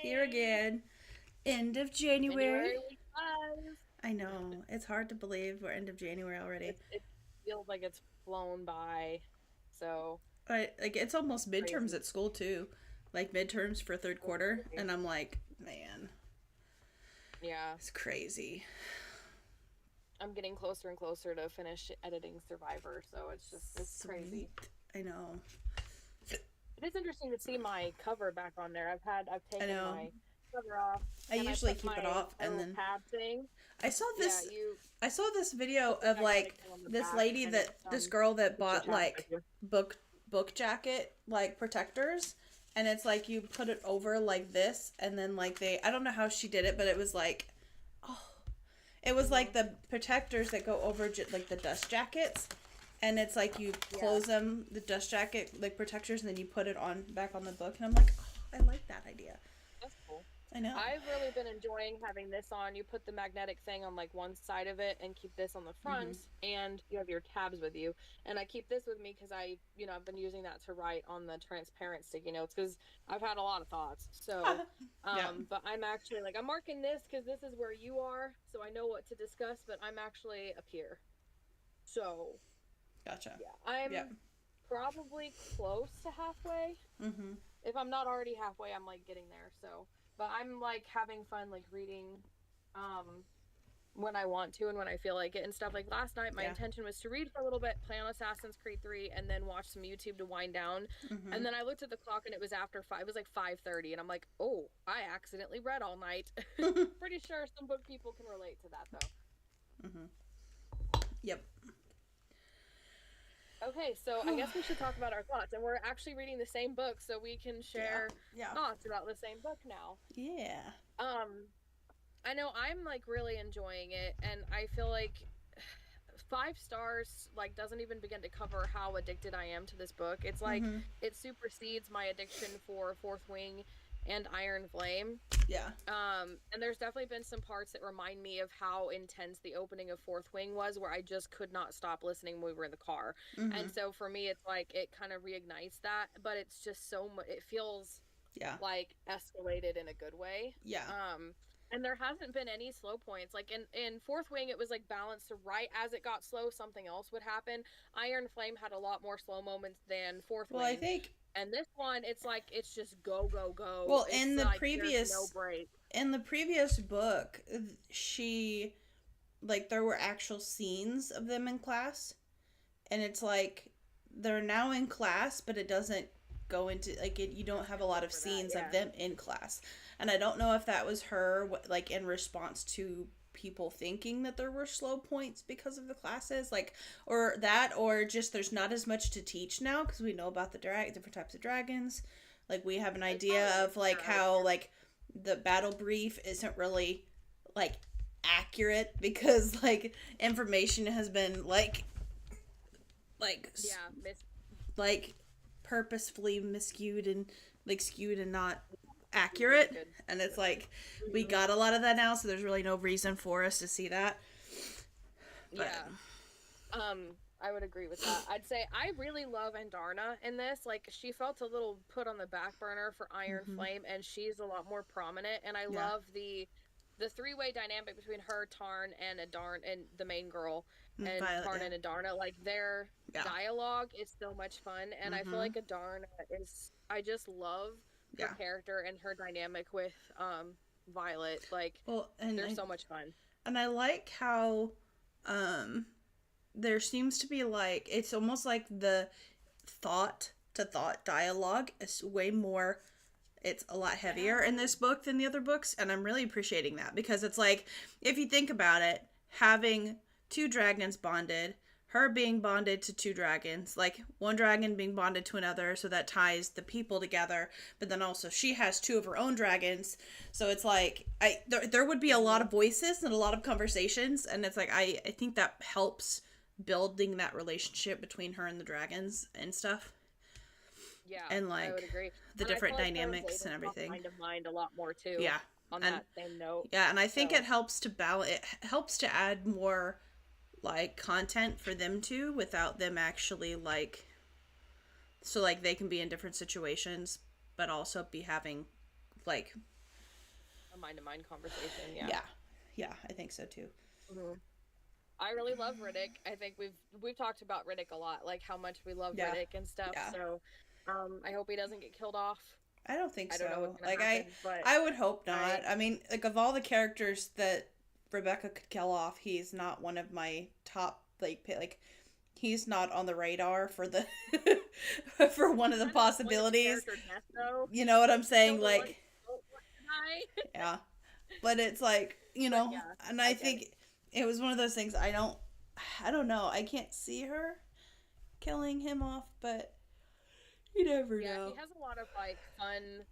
Here again. End of January January. week 5. I know. It's hard to believe we're end of January already. It feels like it's flown by. So But like it's almost midterms crazy. at school too. Like midterms for third quarter. And I'm like, man, Yeah, it's crazy. I'm getting closer and closer to finish editing Survivor, so it's crazy. Sweet. I know. It is interesting to see my cover back on there. I've I taken know. my cover off I and I usually put keep it my off my and little then tab thing. I saw Yeah, this you I saw this video put the of magnetic like thing on the this back lady and that it's this girl that keeps your bought tabs with like you. book jacket like protectors, and it's like you put it over like this, and then like they, I don't know how she did it, but it was like, oh, it was Hmm. like the protectors that go over like the dust jackets, and it's like you Yeah. close them, the dust jacket like protectors, and then you put it on back on the book, and I'm like, oh, I like that idea. That's cool. I know. I've really been enjoying having this on. You put the magnetic thing on like one side of it and keep this on the Mm-hmm. front, and you have your tabs with you. And I keep this with me because I've been using that to write on the transparent sticky notes because I've had a lot of thoughts. So, Yeah. but I'm actually like, I'm marking this because this is where you are, so I know what to discuss, but I'm actually up here. So, Gotcha. yeah, Yeah. I'm probably close to halfway. Mm-hmm. If I'm not already halfway, I'm like getting there. So, but I'm like having fun like reading um when I want to and when I feel like it and stuff. Like last night my Yeah. intention was to read for a little bit, play on Assassin's Creed 3 and then watch some YouTube to wind down. Mm-hmm. And then I looked at the clock and it was after 5. It was like 5:30 and I'm like, "Oh, I accidentally read all night." Pretty sure some book people can relate to that though. Mm-hmm. Yep. Okay, so I guess we should talk about our thoughts. And we're actually reading the same book so we can Yeah. share Yeah. thoughts about the same book now. Yeah. I know I'm like really enjoying it, and I feel like 5 stars like doesn't even begin to cover how addicted I am to this book. It's like Mm-hmm. it supersedes my addiction for Fourth Wing and Iron Flame. Yeah. And there's definitely been some parts that remind me of how intense the opening of Fourth Wing was, where I just could not stop listening when we were in the car. Mm-hmm. And so for me, it's like it kind of reignites that, but it's just so much. It feels Yeah. like escalated in a good way. Yeah. And there hasn't been any slow points. Like in Fourth Wing, it was like balanced to right as it got slow, something else would happen. Iron Flame had a lot more slow moments than Fourth Well, I Wing. think, And this one, it's like it's just go go go. well, It's like there's no break. in the previous book, she, like, there were actual scenes of them in class, and it's like they're now in class, but it doesn't go into like it, you don't have a lot of For that, scenes of yeah. them in class. And I don't know if that was her like in response to people thinking that there were slow points because of the classes, like, or that, or just there's not as much to teach now because we know about the different types of dragons. Like we have an It's probably idea of like yeah, how like the battle brief isn't really like accurate because like information has been like yeah, Miss. like purposefully miscued and like skewed and not Really accurate, good. and it's like we Hmm. got a lot of that now, so there's really no reason for us to see that. But Yeah. I would agree with that. I'd say I really love Andarna in this. Like she felt a little put on the back burner for Iron mm-hmm. Flame, and she's a lot more prominent. And I Yeah. love the three-way dynamic between her, Tarn, and Adarn, and the main girl, and Violet, Tarn yeah. and Adarna. Like their Yeah. dialogue is so much fun, and I feel Mm-hmm. like Adarna is. I just love her Yeah. character and her dynamic with Violet. Like Well, they're so much fun. and I like how um there seems to be like it's almost like the thought to thought dialogue is way more, it's a lot heavier in Yeah. this book than the other books, and I'm really appreciating that because it's like if you think about it, having two dragons bonded, her being bonded to two dragons, like one dragon being bonded to another, so that ties the people together, but then also she has two of her own dragons, so it's like there would be a lot Hmm. of voices and a lot of conversations, and it's like I think that helps building that relationship between her and the dragons and stuff, Yeah, and I would like agree. the And I feel different like her and dynamics and Zayden talk everything. mind of mind a lot more too Yeah. on And that same note. yeah, and I think it So, helps to balance, it helps to add more like content for them too without them actually like, so like they can be in different situations but also be having like mind-to-mind conversation. Yeah. Yeah, I think so too. Hmm. I really love Riddick. I think we've talked about Riddick a lot, like how much we love Yeah, Riddick and stuff. yeah. So, I hope he doesn't get killed off. I don't think I don't know so. what's gonna Like happen, but I would hope not. I I mean, like of all the characters that Rebecca could kill off, he's not one of my top like he's not on the radar for the for one of the kind of avoided the possibilities. character death though. You know what I'm Kill saying? the ones Like, who don't want to die. yeah. But it's like, But yeah, and I I get it. think it was one of those things I don't know. I can't see her killing him off, but you never Yeah, know. he has a lot of like fun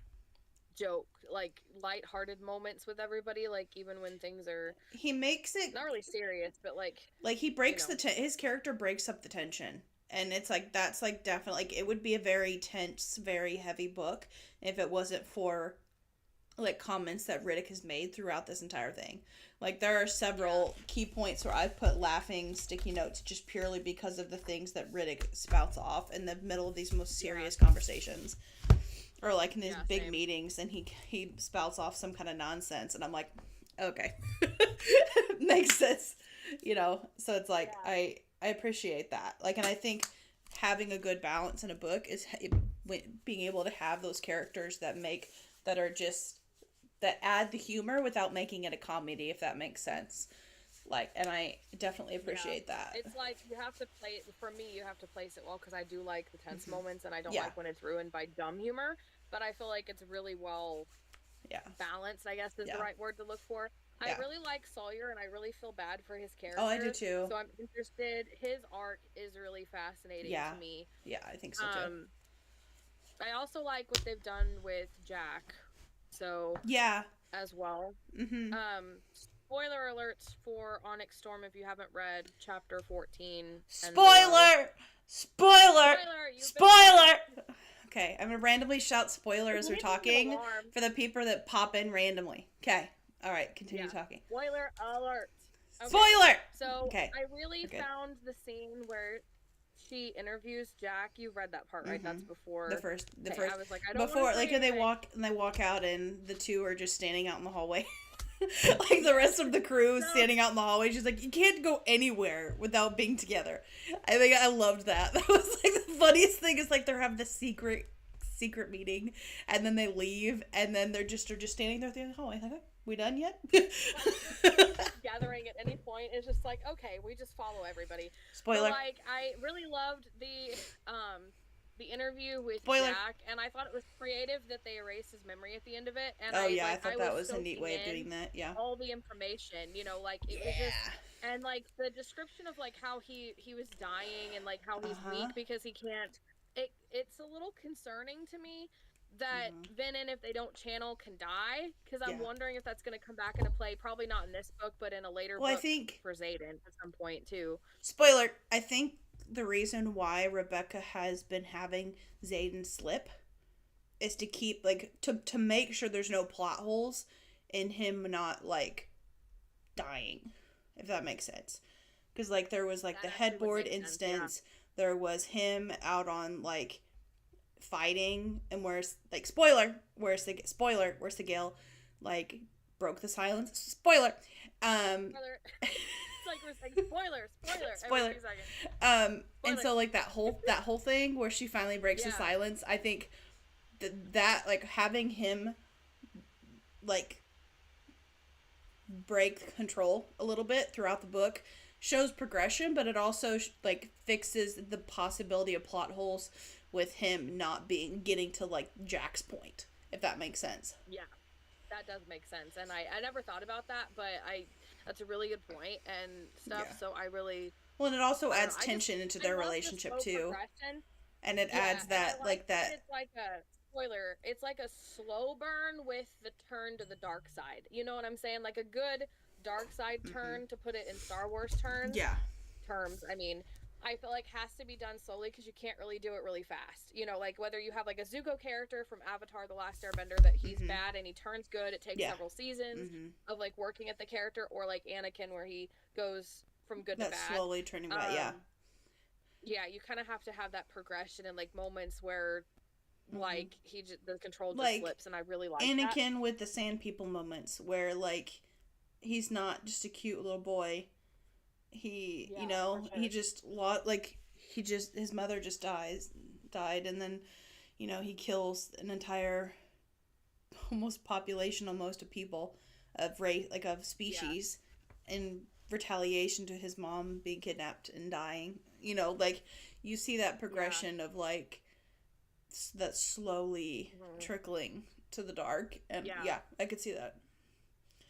joke, like light-hearted moments with everybody, like even when things are He makes it not really serious, but like he you breaks know, his character breaks up the tension. And it's like that's like definitely like it would be a very tense, very heavy book if it wasn't for like comments that Riddick has made throughout this entire thing. Like there are several key points where I've put laughing sticky notes just purely because of the things that Riddick spouts off in the middle of these most serious conversations. Or like in these big same. meetings and he spouts off some kind of nonsense and I'm like, okay. Makes sense. So it's like Yeah. I appreciate that. Like, and I think having a good balance in a book is being able to have those characters that are just that add the humor without making it a comedy, if that makes sense. Like, and I definitely appreciate that. It's like you have to play it for me. You have to place it well because I do like the tense moments, and I don't Yeah. like when it's ruined by dumb humor. But I feel like it's really well balanced. I guess is the right word to look for. Yeah. I really like Sawyer, and I really feel bad for his character. Oh, I do too. So I'm interested. His arc is really fascinating to me. Yeah, I think so too. I also like what they've done with Jack. So as well. Mm-hmm. Spoiler alerts for Onyx Storm if you haven't read chapter 14. Spoiler! Okay, I'm gonna randomly shout spoiler as we're talking for the people that pop in randomly. Okay, all right, continue talking. Spoiler alert. Okay. Spoiler. So I really found the scene where she interviews Jack. You read that part, right? That's before the first. I was like, I don't before like when they walk out and the two are just standing out in the hallway. Like the rest of the crew is standing out in the hallway. She's like, you can't go anywhere without being together. I think I loved that. That was like the funniest thing is like they're having this secret meeting and then they leave and then they're just standing there at the end of the hallway. Like, we done yet? Gathering at any point. It's just like, okay, we just follow everybody. Spoiler. But, like, I really loved the interview with Jack, and I thought it was creative that they erased his memory at the end of it. And I thought that was a neat way of doing that. Yeah, all the information, like it was just, and like the description of like how he was dying and like how he's weak because he can't. It's a little concerning to me that Venom, if they don't channel, can die, because I'm wondering if that's going to come back into play. Probably not in this book, but in a later book. I think for Xaden at some point too. Spoiler: I think the reason why Rebecca has been having Xaden slip is to keep to make sure there's no plot holes in him not like dying, if that makes sense. Because like there was like the headboard instance, there was him out on like fighting, and where's Sigil like broke the silence. Spoiler. Like we're saying spoiler. And so like that whole thing where she finally breaks the silence, I think that like having him like break control a little bit throughout the book shows progression, but it also like fixes the possibility of plot holes with him not getting to like Jack's point, if that makes sense. Yeah, that does make sense, and I never thought about that, but that's a really good point and stuff. Yeah. So I really and it also adds tension into their relationship too, and it adds that like that. It's like a spoiler. It's like a slow burn with the turn to the dark side. You know what I'm saying? Like a good dark side turn, to put it in Star Wars terms. I mean, I feel like has to be done slowly because you can't really do it really fast. Like whether you have like a Zuko character from Avatar: The Last Airbender that he's bad and he turns good, it takes several seasons of like working at the character, or like Anakin where he goes from good to bad. Slowly turning bad, Yeah, you kind of have to have that progression and like moments where like the control just like slips, and I really like Anakin that. with the sand people moments where like he's not just a cute little boy. He, Yeah, you for know, he sure. just like he just his mother just died, and then he kills an entire almost population almost of people of race like of Yeah, species in retaliation to his mom being kidnapped and dying. Like you see that yeah. progression of like that slowly Mhm. trickling to the dark, and Yeah. yeah, I could see that.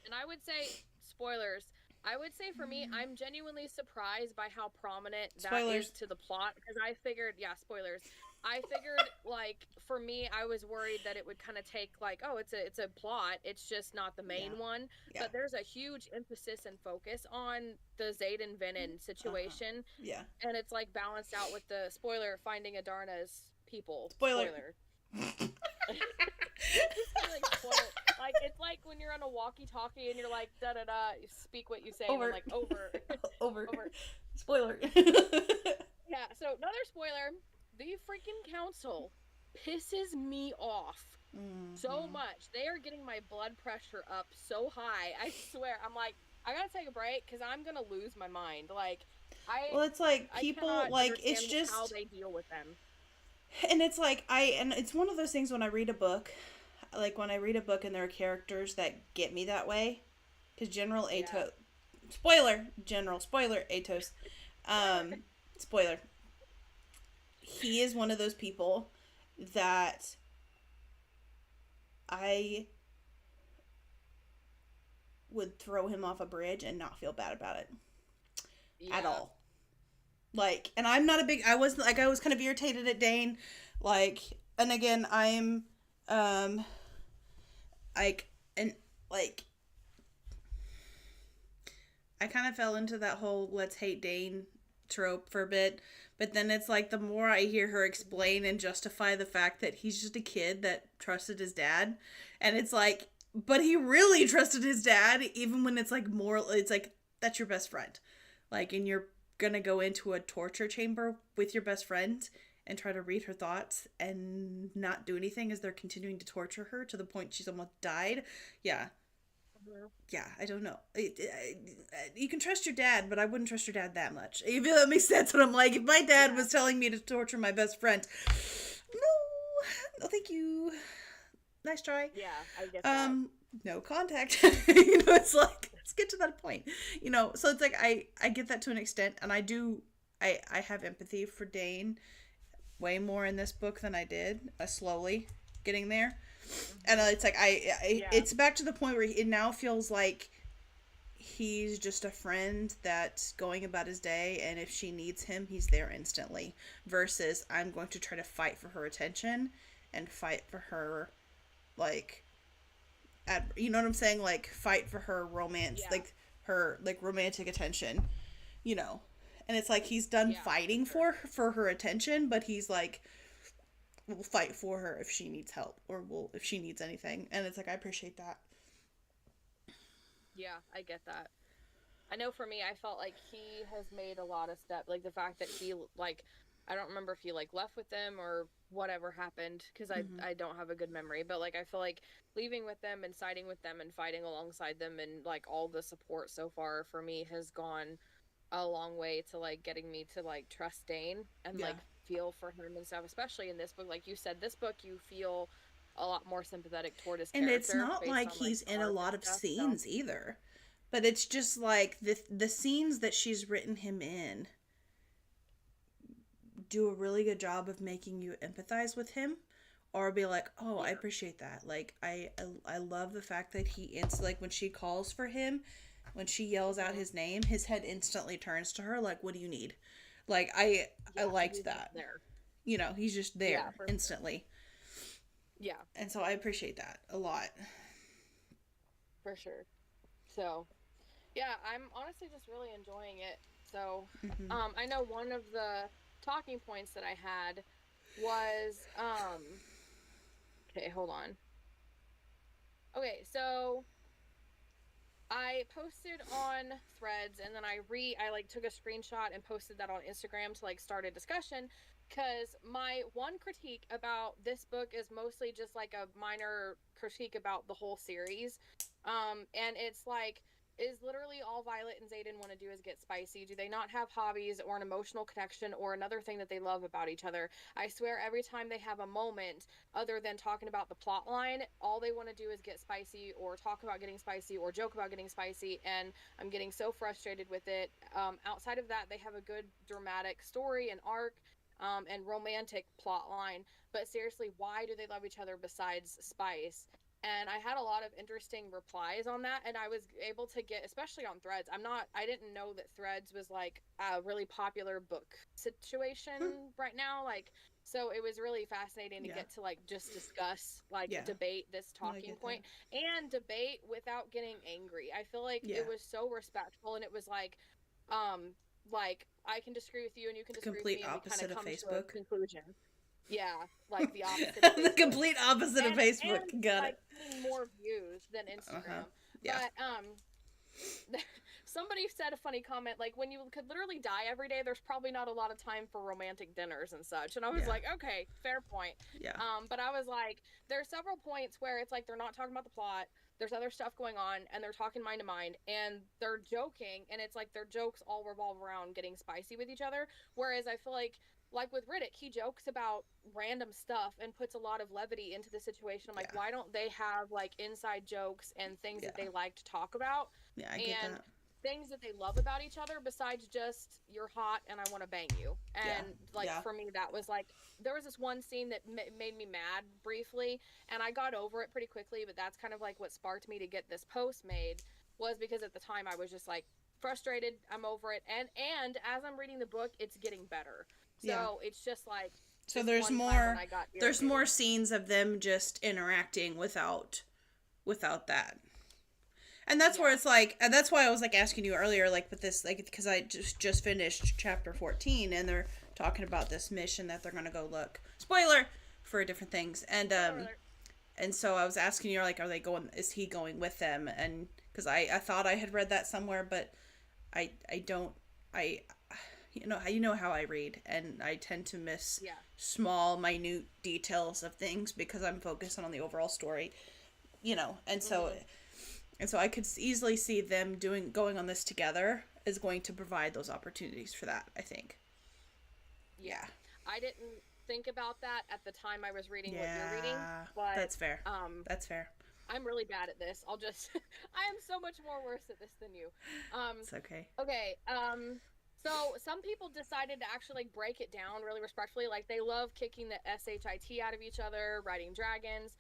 And I would say, spoilers, I would say for me, I'm genuinely surprised by how prominent that is Spoilers. to the plot, because I figured, yeah, spoilers. I figured, like, for me, I was worried that it would kind of take like, oh, it's a plot, it's just not the Yeah. main one. Yeah. But there's a huge emphasis and focus on the Zayden Venin Uh-huh. situation, Yeah. and it's like balanced out with the spoiler finding Adarna's people. Spoiler. Spoiler. Basically like spoil, like it's like when you're on a walkie-talkie and you're like da da da, you speak what you say, and then Over. like over. Over. Over. Spoiler. Yeah, so another spoiler, the freaking council pisses me off so Mm-hmm. much. They are getting my blood pressure up so high. I swear, I'm like, I gotta take a break because I'm gonna lose my mind. Like, I Well, it's like I people cannot like it's understand how just, they deal with them. and it's like and it's one of those things when I read a book, like when I read a book and there are characters that get me that way, because General Yeah. Atos, spoiler Atos, Spoiler. um, spoiler, he is one of those people that I would throw him off a bridge and not feel bad about it at Yeah. all. Like, and I'm not a big. I was kind of irritated at Dane, like, and again, um, like, and like, I kind of fell into that whole let's hate Dane trope for a bit, but then it's like the more I hear her explain and justify the fact that he's just a kid that trusted his dad, and it's like, but he really trusted his dad, even when it's like more, it's like that's your best friend, like, and you're gonna go into a torture chamber with your best friend and try to read her thoughts and not do anything as they're continuing to torture her to the point she's almost died. Yeah, Mhm. yeah, I don't know. You can trust your dad, but I wouldn't trust your dad that much. If that makes sense, what I'm like, if my dad Yeah. was telling me to torture my best friend, no, no, thank you. Nice try. Yeah, I get that. No contact. It's like let's get to that point. So it's like I get that to an extent, and I have empathy for Dane way more in this book than I did. Slowly getting there. And Hmm. it's like Yeah. it's back to the point where it now feels like he's just a friend that's going about his day, and if she needs him, he's there instantly, versus I'm going to try to fight for her attention and fight for her, like, you know what I'm saying, like fight for her romance, Yeah. like her like romantic attention, you know and it's like he's done Yeah, for fighting sure. for her attention, but he's like will fight for her if she needs help, or will if she needs anything, and it's like I appreciate that. Yeah, I get that. I know for me, I felt like he has made a lot of steps. Like the fact that he like, I don't remember if he like left with them or whatever happened because I Mm-hmm. I don't have a good memory. But like I feel like leaving with them and siding with them and fighting alongside them and like all the support so far for me has gone a long way to like getting me to like trust Dane and Yeah. like feel for him and stuff. Especially in this book, like you said, this book you feel a lot more sympathetic toward his And it's character not based like on like he's the in a arc and lot of stuff. So scenes either, but it's just like the scenes that she's written him in do a really good job of making you empathize with him, or be like, oh, I yeah, appreciate that. Like I love the fact that like when she calls for him, when she yells out hmm, his name, his head instantly turns to her like, what do you need? Like I yeah, liked he's just that. there. He's just Yeah, there for sure. instantly. Yeah, And so I appreciate that a lot. for sure. So, yeah, I'm honestly just really enjoying it. So, Hmm. I know one of the talking points that I had was, okay, hold on. Okay, so I posted on Threads and then I like took a screenshot and posted that on Instagram to like start a discussion because my one critique about this book is mostly just like a minor critique about the whole series. And it's like, is literally all Violet and Xaden want to do is get spicy. Do they not have hobbies or an emotional connection or another thing that they love about each other? I swear every time they have a moment other than talking about the plot line, all they want to do is get spicy or talk about getting spicy or joke about getting spicy, and I'm getting so frustrated with it. Outside of that, they have a good dramatic story and arc, and romantic plot line, but seriously, why do they love each other besides spice? And I had a lot of interesting replies on that, and I was able to get, especially on Threads. I didn't know that Threads was like a really popular book situation right now. Like, so it was really fascinating to get to like just discuss, like debate this talking point and debate without getting angry. I feel like it was so respectful, and it was like I can disagree with you and you can disagree with me, and we kind of come to a conclusion. Yeah, like the opposite of the complete opposite of Facebook. And, Got like, it. more views than Instagram. Yeah. But somebody said a funny comment, like, when you could literally die every day, there's probably not a lot of time for romantic dinners and such. And I was like, okay, fair point. Yeah. But I was like, there are several points where it's like they're not talking about the plot. There's other stuff going on, and they're talking mind to mind, and they're joking, and it's like their jokes all revolve around getting spicy with each other. Whereas I feel like with Riddick, he jokes about random stuff and puts a lot of levity into the situation. I'm like, why don't they have like inside jokes and things that they like to talk about? Yeah, I get that. Things that they love about each other besides just you're hot and I want to bang you. And for me, that was like, there was this one scene that made me mad briefly, and I got over it pretty quickly, but that's kind of like what sparked me to get this post made, was because at the time I was just like frustrated. I'm over it. And as I'm reading the book, it's getting better. So it's just like, so there's more scenes of them just interacting without that. And that's where it's like, and that's why I was like asking you earlier, like with this, like, because I just finished chapter 14 and they're talking about this mission that they're going to go look, spoiler, for different things. And so I was asking you, like, is he going with them? And because I thought I had read that somewhere, but I don't, you know how I read, and I tend to miss small, minute details of things because I'm focused on the overall story, and so I could easily see them going on this together is going to provide those opportunities for that, I think. Yeah. I didn't think about that at the time I was reading what you're reading, but that's fair. That's fair. I'm really bad at this. I am so much more worse at this than you. It's okay. Okay. So some people decided to actually like break it down really respectfully. Like they love kicking the SHIT out of each other, riding dragons.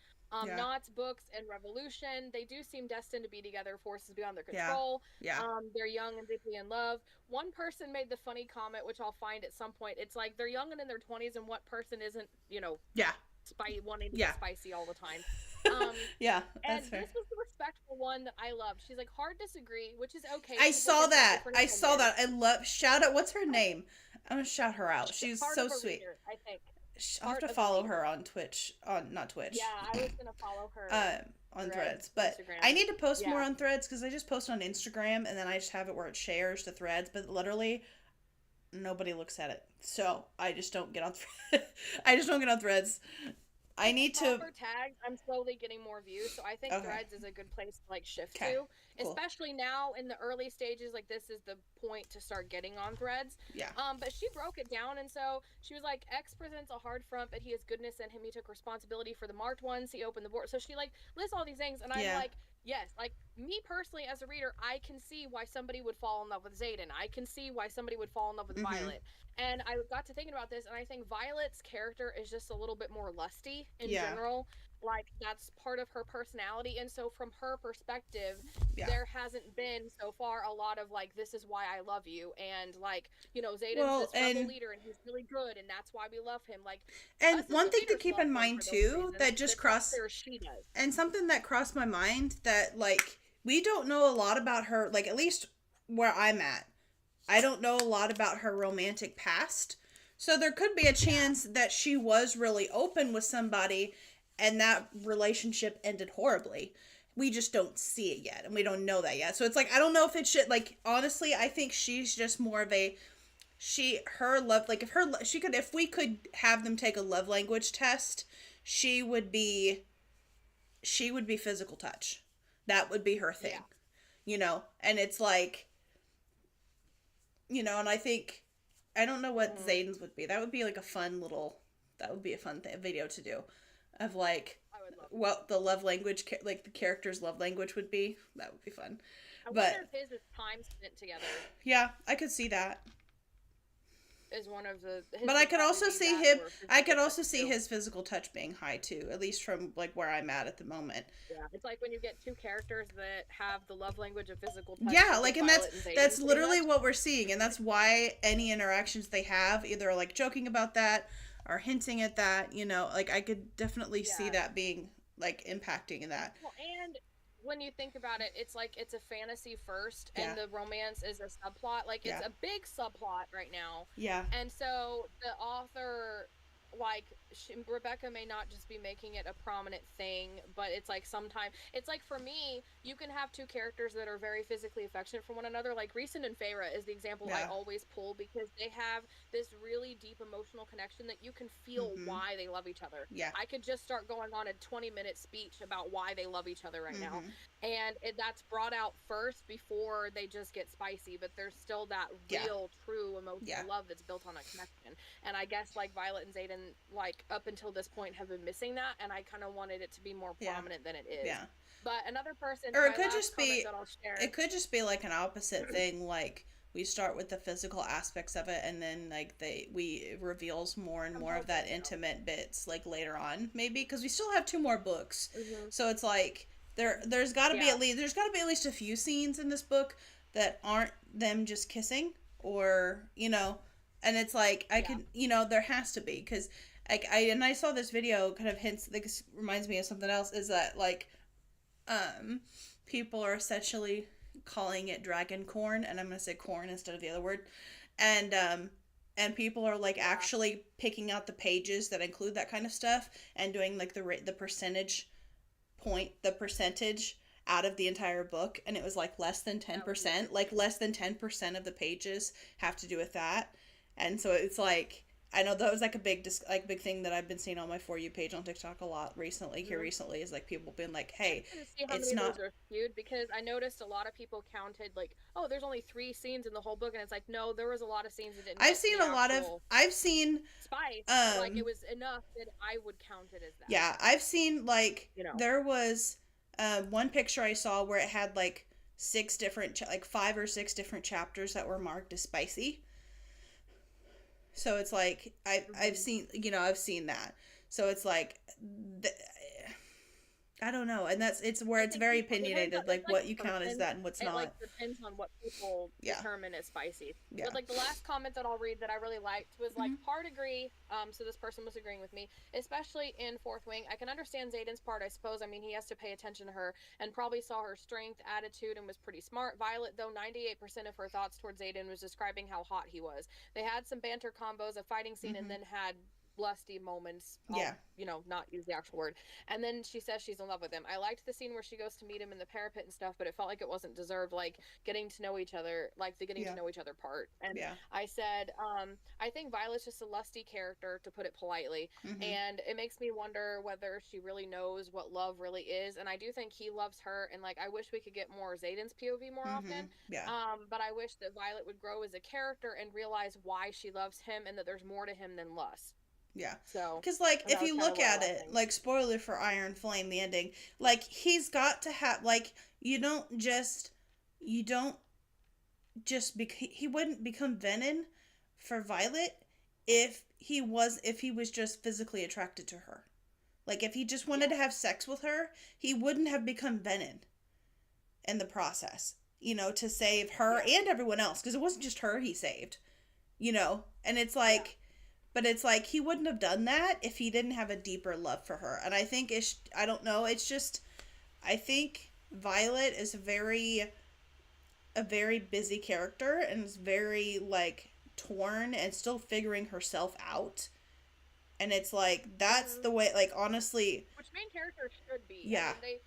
Knots, books, and revolution. They do seem destined to be together, forces beyond their control. They're young and deeply in love. One person made the funny comment, which I'll find at some point. It's like they're young and in their 20s, and what person isn't, wanting to be spicy all the time. And fair. This was the respectful one that I loved. She's like, hard disagree, which is okay. I saw that. I love, shout out, what's her name? I'm gonna shout her out. She's so sweet. Reader, I think. I'll have to follow her on Twitch. Not Twitch. Yeah, I was gonna follow her. On Threads. But Instagram. I need to post more on Threads because I just post on Instagram and then I just have it where it shares to Threads, but literally nobody looks at it. So I just don't get on Threads. I need to tags. I'm slowly getting more views, so I think Threads is a good place to like shift to, especially now in the early stages. Like this is the point to start getting on Threads. But she broke it down, and so she was like, X presents a hard front, but he has goodness in him. He took responsibility for the marked ones. He opened the board. So she like lists all these things, and I'm like, yes, like me personally as a reader, I can see why somebody would fall in love with Xaden. I can see why somebody would fall in love with Violet. And I got to thinking about this, and I think Violet's character is just a little bit more lusty in general. Like, that's part of her personality. And so from her perspective, there hasn't been so far a lot of, like, this is why I love you. And, like, Xaden's this rebel leader, and he's really good, and that's why we love him. Like, and one thing to keep in mind, too, that just crossed... And something that crossed my mind that, like, we don't know a lot about her, like, at least where I'm at. I don't know a lot about her romantic past. So there could be a chance that she was really open with somebody and that relationship ended horribly. We just don't see it yet, and we don't know that yet. So it's like, I don't know if it should, like, honestly, I think she's just more of a her love, like if we could have them take a love language test, she would be physical touch. That would be her thing. And it's like, and I think, I don't know what Zayden's would be. That would be like a fun video to do, of like what the love language, like the character's love language would be. That would be fun. I wonder if his is time spent together. Yeah, I could see that. Is one of the. But I could also see him. I could also see his physical touch being high too, at least from like where I'm at the moment. Yeah, it's like when you get two characters that have the love language of physical touch. Yeah, like, and that's literally what we're seeing, and that's why any interactions they have either like joking about that or hinting at that. Like I could definitely see that being like impacting in that. Well, and when you think about it, it's like it's a fantasy first, and the romance is a subplot. Like, it's a big subplot right now. Yeah. And so the author, like, Rebecca may not just be making it a prominent thing, but it's like sometimes, it's like for me, you can have two characters that are very physically affectionate for one another. Like Rhys and Feyre is the example I always pull, because they have this really deep emotional connection that you can feel why they love each other. Yeah. I could just start going on a 20-minute speech about why they love each other right now. And that's brought out first before they just get spicy, but there's still that real, true emotional love that's built on a connection. And I guess like Violet and Xaden, like up until this point, have been missing that, and I kind of wanted it to be more prominent than it is. Yeah. But another person, or it could just be, it could just be like an opposite thing, like we start with the physical aspects of it, and then like it reveals more and more of that intimate bits like later on, maybe, because we still have 2 more books. So it's like there's got to be at least a few scenes in this book that aren't them just kissing, or and it's like I could there has to be, because I saw this video kind of hints, like, this reminds me of something else, is that like people are essentially calling it dragon corn, and I'm gonna say corn instead of the other word, and people are like actually picking out the pages that include that kind of stuff and doing like the percentage out of the entire book, and it was like less than 10%, like less than 10% of the pages have to do with that. And so it's like, I know that was like a big thing that I've been seeing on my For You page on TikTok a lot recently. Recently is like people being like, hey, it's not, those are skewed, because I noticed a lot of people counted like, oh, there's only 3 scenes in the whole book, and it's like, no, there was a lot of scenes that didn't. I've seen spice, like it was enough that I would count it as that. Yeah, I've seen like there was one picture I saw where it had like 5 or 6 different chapters that were marked as spicy. So it's like I've seen that. So it's like I don't know, and it's where it's very opinionated, like what you count as that and what's not. Like depends on what people determine as spicy. Yeah. But like the last comment that I'll read that I really liked was like, part agree. So this person was agreeing with me, especially in Fourth Wing. I can understand Xaden's part, I suppose. I mean, he has to pay attention to her and probably saw her strength, attitude, and was pretty smart. Violet, though, 98% of her thoughts towards Xaden was describing how hot he was. They had some banter combos, a fighting scene, and then had lusty moments. Not use the actual word. And then she says she's in love with him. I liked the scene where she goes to meet him in the parapet and stuff, but it felt like it wasn't deserved, like getting to know each other, like the getting to know each other part. And I said, I think Violet's just a lusty character, to put it politely. And it makes me wonder whether she really knows what love really is. And I do think he loves her, and like I wish we could get more Xaden's POV more often. But I wish that Violet would grow as a character and realize why she loves him, and that there's more to him than lust. Yeah. So, because like if you look at it, like, spoiler for Iron Flame, the ending, like he's got to have, like, he wouldn't become Venom for Violet if he was just physically attracted to her. Like if he just wanted to have sex with her, he wouldn't have become Venom in the process, to save her and everyone else, because it wasn't just her he saved, and it's like. But it's like he wouldn't have done that if he didn't have a deeper love for her. And I think I don't know. It's just, I think Violet is a very busy character and is very like torn and still figuring herself out. And it's like, that's the way, like, honestly. Which main character should be. Yeah. I mean,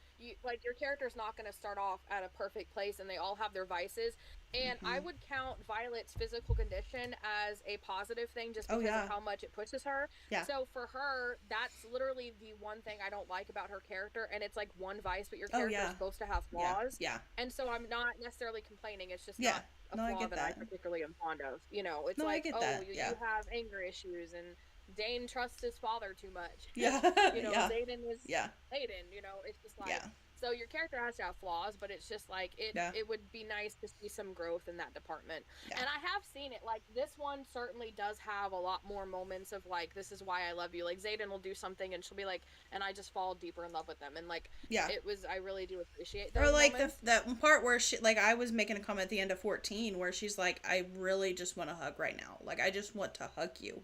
like your character's not going to start off at a perfect place, and they all have their vices. And I would count Violet's physical condition as a positive thing just because of how much it pushes her. Yeah. So for her, that's literally the one thing I don't like about her character, and it's like one vice, but your character is supposed to have flaws. Yeah. And so I'm not necessarily complaining. It's just not a flaw that I particularly am fond of. You know, it's like, you have anger issues, and Dane trusts his father too much. Yeah. You know, Zayden is Zayden, you know, it's just like, so your character has to have flaws, but it's just like, it would be nice to see some growth in that department. And I have seen it, like, this one certainly does have a lot more moments of, like, this is why I love you. Like, Zayden will do something, and she'll be like, and I just fall deeper in love with them. And, like, it was, I really do appreciate those Or, like, moments. that part where she, like, I was making a comment at the end of 14, where she's like, I really just want to hug right now. Like, I just want to hug you.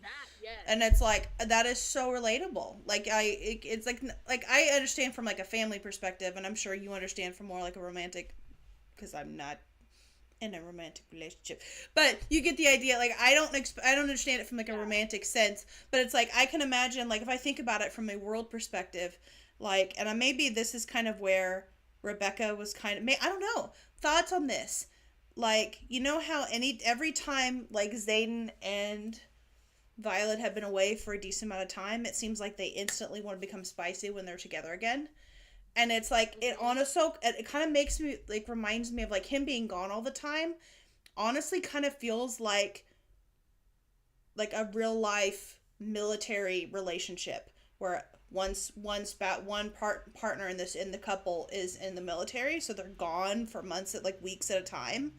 And it's like, that is so relatable. Like, it's like I understand from, like, a family perspective, and I'm sure you understand from more like a romantic, because I'm not in a romantic relationship, but you get the idea. Like, I don't understand it from like a romantic sense, but it's like, I can imagine, like, if I think about it from a world perspective, like, and maybe this is kind of where Rebecca was kind of, I don't know, thoughts on this. Like, you know how every time, like, Zayden and Violet have been away for a decent amount of time, it seems like they instantly want to become spicy when they're together again. And it's like, it kind of makes me, like, reminds me of, like, him being gone all the time. Honestly, kind of feels like a real life military relationship where partner in the couple is in the military, so they're gone for months, like weeks at a time.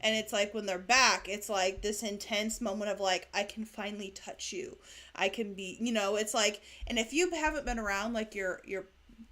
And it's like, when they're back, it's like this intense moment of, like, I can finally touch you. I can be, you know, it's like, and if you haven't been around, like, your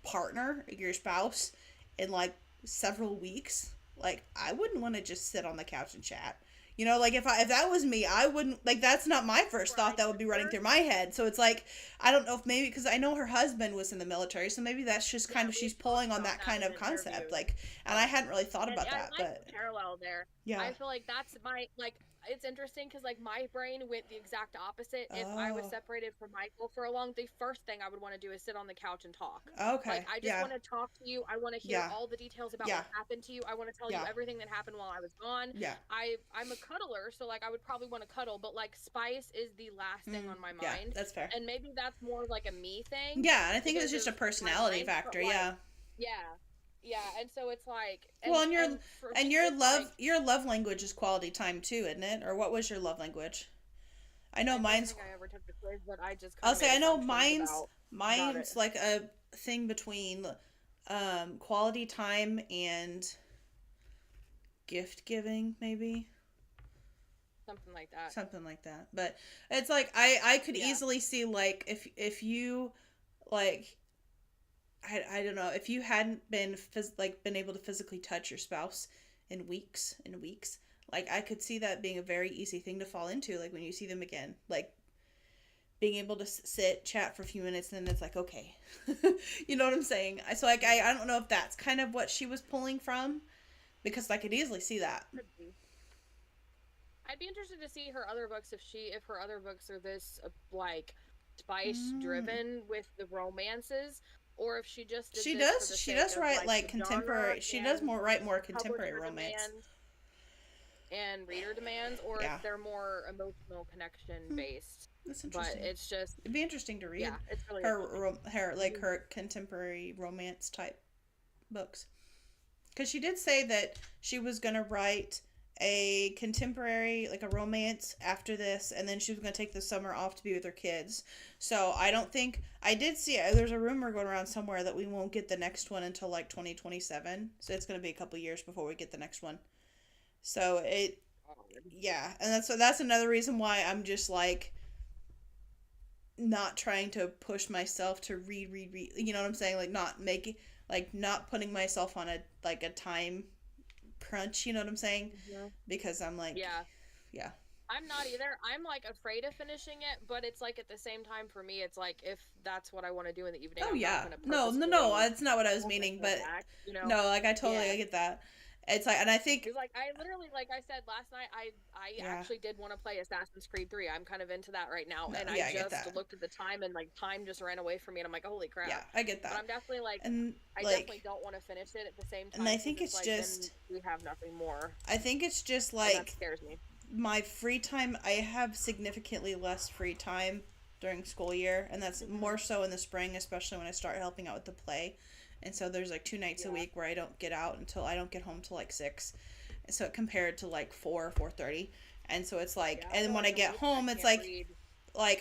partner, your spouse, in, like, several weeks, like, I wouldn't want to just sit on the couch and chat. You know, like, if that was me, I wouldn't, like, that's not my first thought that would be running through my head. So it's like, I don't know if maybe, because I know her husband was in the military, so maybe that's just kind of, she's pulling on that kind of concept, like, and I hadn't really thought about that, but parallel there. I feel like that's my, like, it's interesting because, like, my brain went the exact opposite. If I was separated from Michael for a long, the first thing I would want to do is sit on the couch and talk. Okay. Like, I just want to talk to you. I want to hear all the details about what happened to you. I want to tell you everything that happened while I was gone. I'm a cuddler, so, like, I would probably want to cuddle, but, like, spice is the last thing on my mind. That's fair. And maybe that's more like a me thing. Yeah, and I think it's just a personality factor. Like, yeah, and so it's like, your love language is quality time too, isn't it? Or what was your love language? I know mine's. I don't think I ever took the quiz, but I just. I'll say I know mine's like a thing between, quality time and gift giving, maybe. Something like that. But it's like, I could easily see, like, if you, like, I don't know, if you hadn't been able to physically touch your spouse in weeks, like, I could see that being a very easy thing to fall into, like, when you see them again, like, being able to sit, chat for a few minutes, and then it's like, okay. You know what I'm saying? So, like, I don't know if that's kind of what she was pulling from, because I could easily see that. I'd be interested to see her other books, if her other books are this, like, spice driven with the romances, or if she just did she does write, like, contemporary. She does write more contemporary romance and reader demands, or if they're more emotional connection based. That's interesting. But it's just, it'd be interesting to read. Yeah, it's really her contemporary romance type books, because she did say that she was gonna write a contemporary, like, a romance after this, and then she was going to take the summer off to be with her kids. So I don't think, I did see, there's a rumor going around somewhere that we won't get the next one until, like, 2027. So it's going to be a couple years before we get the next one. So and that's another reason why I'm just, like, not trying to push myself to read, you know what I'm saying? Like, not putting myself on a time crunch, you know what I'm saying? Because I'm like, I'm not either. I'm, like, afraid of finishing it, but it's like, at the same time, for me, it's like, if that's what I want to do in the evening. No, that's not what I was meaning, but you know? No, like, I totally get that. It's like, and I think, because like I literally, like I said last night, I yeah, actually did want to play Assassin's Creed 3. I'm kind of into that right now, no, and I yeah, I get just that. looked at the time, and like time just ran away from me, and I'm like, holy Yeah, crap. I get But that. I'm definitely like, And I definitely like, don't want to finish it at the same and time I because think it's it's like then just, we have nothing more, I think it's just and that like scares me. my free time. I have significantly less free time during school year, and that's more Hmm. so in the spring, especially when I start helping out with the play. And so there's like 2 nights a Yeah. week where I don't get out until I don't get home till like 6. So compared to like 4:30. And so it's like, Yeah, I and feel when I like the get most I home, it's can't like read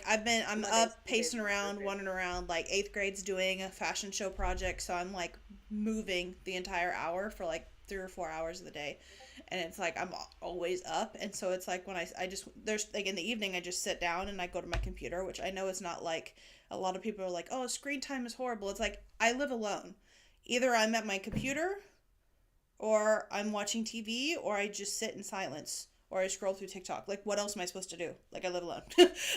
I'm Mondays, up Tuesdays, pacing and around, Thursdays. running around. Like eighth grade's doing a fashion show project, so I'm like moving the entire hour for like 3 or 4 hours of the day, and it's like I'm always up. And so it's like when I just, there's like in the evening I just sit down and I go to my computer, which I know is not like, a lot of people are like, oh, screen time is horrible. It's like I live alone. Either I'm at my computer, or I'm watching TV, or I just sit in silence, or I scroll through TikTok. Like, what else am I supposed to do? Like, I live alone.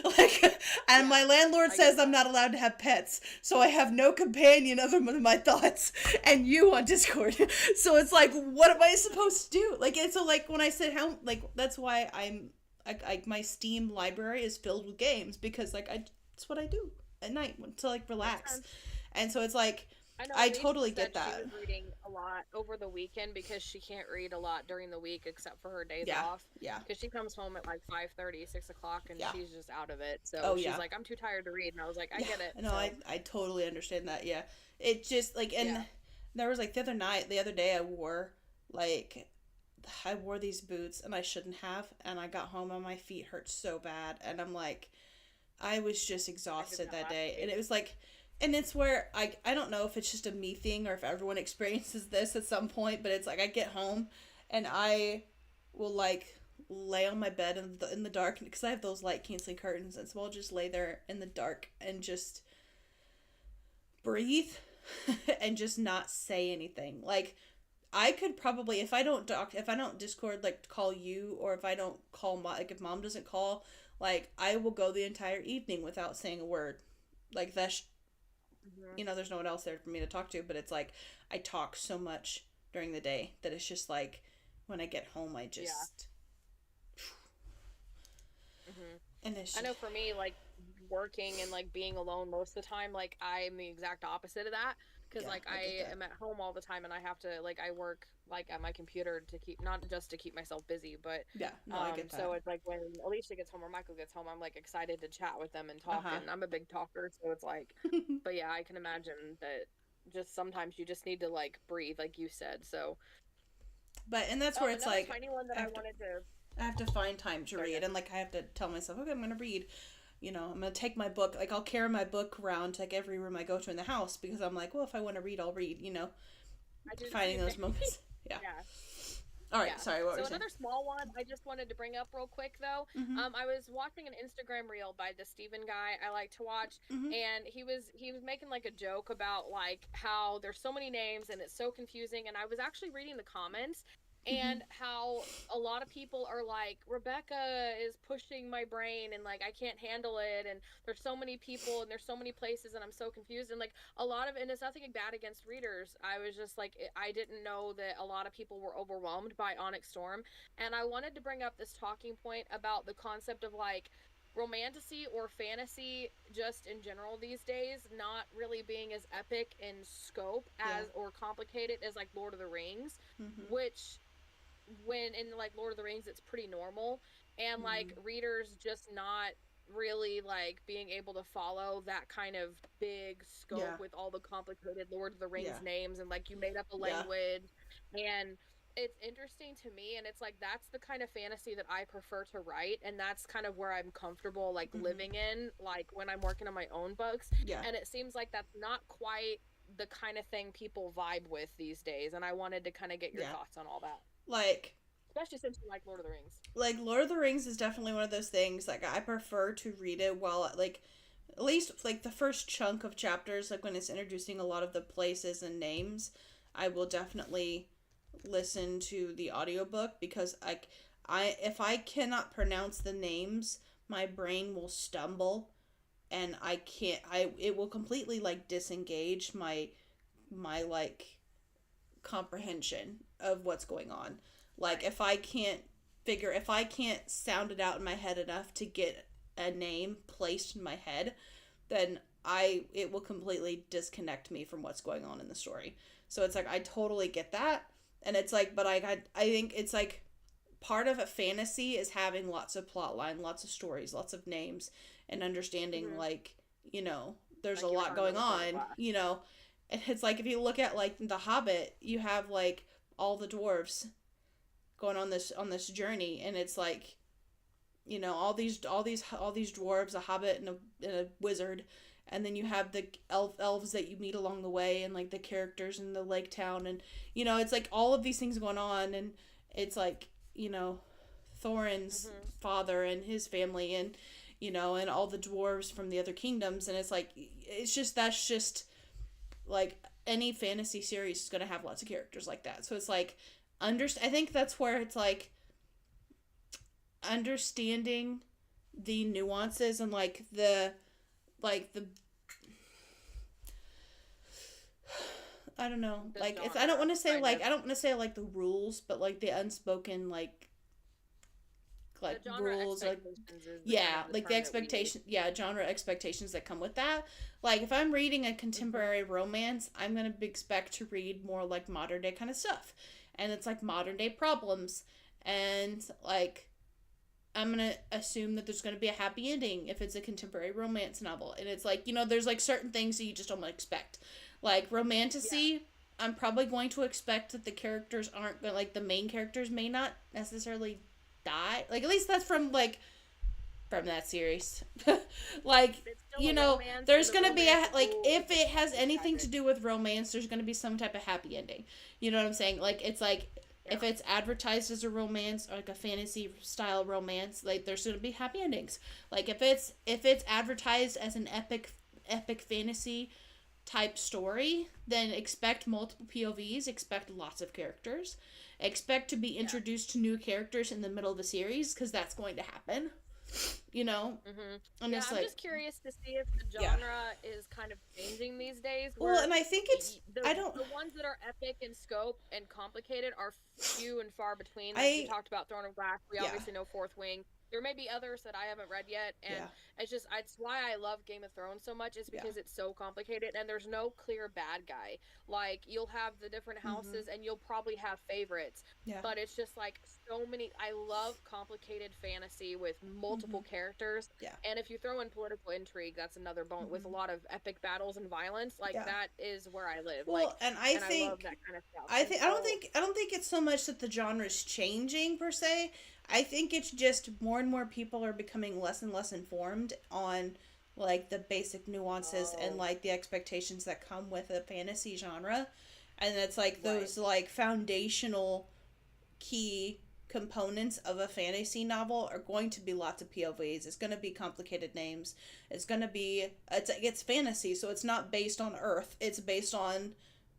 Like, and Yeah, my landlord I get says I'm that. not allowed to have pets, so I have no companion other than my thoughts and you on Discord. So it's like, what am I supposed to do? Like, and so like when I sit home, like that's why my Steam library is filled with games, because like it's what I do at night to like Makes relax. sense. And so it's like, I know I Lisa totally get said she that. was reading a lot over the weekend because she can't read a lot during the week except for her days Yeah, off. yeah, Because she comes home at like 5:30, 6 o'clock, and yeah. she's just out of it. So Oh she's yeah. like, I'm too tired to read. And I was like, I Yeah, get it. no, So, I totally understand that. Yeah, it just like, yeah. and there was like the other day like I wore these boots and I shouldn't have, and I got home and my feet hurt so bad, and I'm like, I was just I did exhausted that that last day, and week. it was like, and it's where I don't know if it's just a me thing or if everyone experiences this at some point, but it's like I get home and I will like lay on my bed in the dark, because I have those light canceling curtains, and so I'll just lay there in the dark and just breathe and just not say anything. Like, I could probably, if I don't Discord, like call you, or if I don't call like if mom doesn't call, like I will go the entire evening without saying a word. Like that's, Hmm. there's no one else there for me to talk to, but it's like I talk so much during the day that it's just like when I get home I Yeah. just, Hmm. and it's I just, know for me, like working and like being alone most of the time, like I'm the exact opposite of that. Because yeah, like I get I that. am at home all the time and I have to like I work like at my computer to keep not just to keep myself busy, but Yeah, no, I get so that. it's like when Alicia gets home or Michael gets home, I'm like excited to chat with them and talk, Uh-huh. and I'm a big talker, so it's like, but yeah, I can imagine that just sometimes you just need to like breathe, like you said. So But, and that's where it's another like tiny one that I I have to wanted to I have to find time to go read, ahead. and like I have to tell myself, okay, I'm gonna read. I'm gonna take my book. Like I'll carry my book around to like every room I go to in the house, because I'm like, well, if I want to read, I'll read. I do the Finding same those thing. moments. Yeah. Yeah. All right. Yeah. Sorry. What were So you saying? another small one I just wanted to bring up real quick though. Mm-hmm. I was watching an Instagram reel by the Steven guy I like to watch, Mm-hmm. and he was making like a joke about like how there's so many names and it's so confusing. And I was actually reading the comments Mm-hmm. and how a lot of people are like, Rebecca is pushing my brain and like I can't handle it, and there's so many people and there's so many places and I'm so confused, and like a lot of, and it's nothing bad against readers. I was just like, I didn't know that a lot of people were overwhelmed by Onyx Storm, and I wanted to bring up this talking point about the concept of like romantasy or fantasy just in general these days not really being as epic in scope Yeah. as or complicated as like Lord of the Rings, Mm-hmm. which when in like Lord of the Rings it's pretty normal, and like Mm-hmm. readers just not really like being able to follow that kind of big scope Yeah. with all the complicated Lord of the Yeah. Rings names, and like you made up a Yeah. language, and it's interesting to me, and it's like that's the kind of fantasy that I prefer to write, and that's kind of where I'm comfortable like Mm-hmm. living in like when I'm working on my own books, Yeah. and it seems like that's not quite the kind of thing people vibe with these days, and I wanted to kind of get your Yeah. thoughts on all that, Like especially since you like Lord of the Rings. like Lord of the Rings is definitely one of those things. Like I prefer to read it while like, at least like the first chunk of chapters, like when it's introducing a lot of the places and names, I will definitely listen to the audiobook, because I if I cannot pronounce the names, my brain will stumble, and I can't I it will completely like disengage my like comprehension. of what's going on. Like, if I can't sound it out in my head enough to get a name placed in my head, then it will completely disconnect me from what's going on in the story. So it's like, I totally get that. And it's like, but I think it's like, part of a fantasy is having lots of plot line, lots of stories, lots of names, and understanding, like, you know, there's like a lot going on, you know. And it's like, if you look at, like, The Hobbit, you have, like, all the dwarves going on this journey, and it's like, you know, all these dwarves, a hobbit and a wizard, and then you have the elves that you meet along the way, and, like, the characters in the lake town, and, you know, it's like all of these things going on, and it's like, you know, Thorin's father and his family, and, you know, and all the dwarves from the other kingdoms, and it's like, that's just like, any fantasy series is going to have lots of characters like that. So it's like, I think that's where it's like, understanding the nuances and, like, the I don't know, like, it's, I don't want to say like the rules, but, like, the unspoken, like rules, like, yeah, like the expectation, genre expectations that come with that. Like, if I'm reading a contemporary romance, I'm gonna expect to read more, like, modern day kind of stuff, and it's like modern day problems, and, like, I'm gonna assume that there's gonna be a happy ending if it's a contemporary romance novel, and it's like, you know, there's, like, certain things that you just don't expect. Like, romantasy, I'm probably going to expect that the characters aren't gonna, like, the main characters may not necessarily die. Like, at least that's from that series. Like, you know, there's gonna be if it has anything to do with romance, there's gonna be some type of happy ending. You know what I'm saying? Like, it's like, if it's advertised as a romance, or like a fantasy style romance, like, there's gonna be happy endings. Like, if it's advertised as an epic fantasy type story, then expect multiple POVs, expect lots of characters, expect to be introduced to new characters in the middle of the series, because that's going to happen, you know. And it's, I'm just curious to see if the genre is kind of changing these days. Well, and I think it's the ones that are epic in scope and complicated are few and far between. Like, we talked about Throne of Glass, we obviously know Fourth Wing. There may be others that I haven't read yet, and it's why I love Game of Thrones so much, is because it's so complicated, and there's no clear bad guy. Like, you'll have the different houses, and you'll probably have favorites, but it's just, like, so many. I love complicated fantasy with multiple characters, and if you throw in political intrigue, that's another bone, with a lot of epic battles and violence, like, that is where I live. Well, like, and I think I love that kind of stuff. I don't think it's so much that the genre is changing per se. I think it's just more and more people are becoming less and less informed on, like, the basic nuances and, like, the expectations that come with a fantasy genre. And it's like those, like, foundational key components of a fantasy novel are going to be lots of POVs. It's going to be complicated names. It's going to be, it's fantasy, so it's not based on Earth. It's based on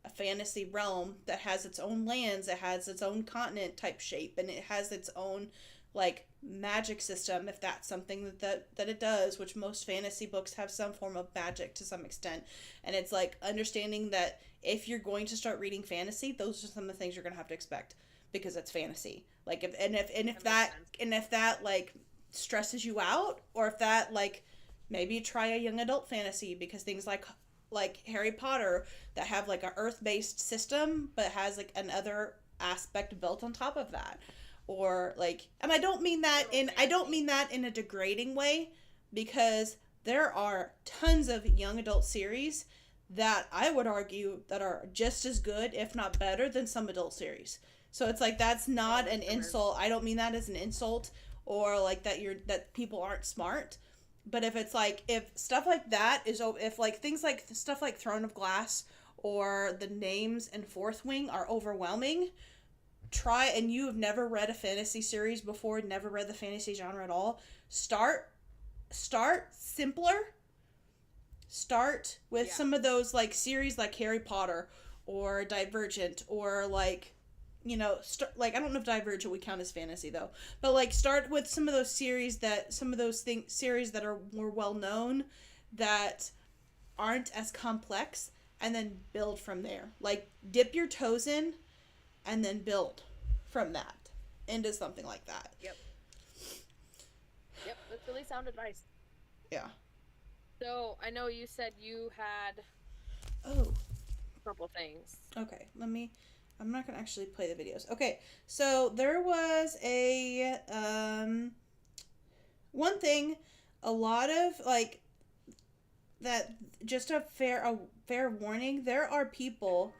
a fantasy realm that has its own lands, it has its own continent type shape, and it has its own, like, magic system, if that's something that it does, which most fantasy books have some form of magic to some extent. And it's like, understanding that if you're going to start reading fantasy, those are some of the things you're going to have to expect, because it's fantasy. Like, if that like stresses you out, or if that, like, maybe try a young adult fantasy, because things like Harry Potter that have, like, a earth-based system but has, like, another aspect built on top of that, or, like, and I don't mean that in a degrading way, because there are tons of young adult series that I would argue that are just as good, if not better, than some adult series. So it's like, that's not an insult. I don't mean that as an insult, or like that people aren't smart. But if it's like, if stuff like that is, if, like, things like stuff like Throne of Glass or the names in Fourth Wing are overwhelming, and you have never read a fantasy series before, never read the fantasy genre at all, start simpler. Start with some of those, like, series like Harry Potter or Divergent, or, like, you know, like, I don't know if Divergent would count as fantasy though, but, like, start with some of those series that are more well known, that aren't as complex, and then build from there. Like, dip your toes in and then build from that into something like that. Yep. Yep, that's really sound advice. Yeah. So, I know you said you had a couple things. Okay, I'm not gonna actually play the videos. Okay, so there was a one thing, a lot of like that. Just a fair warning. There are people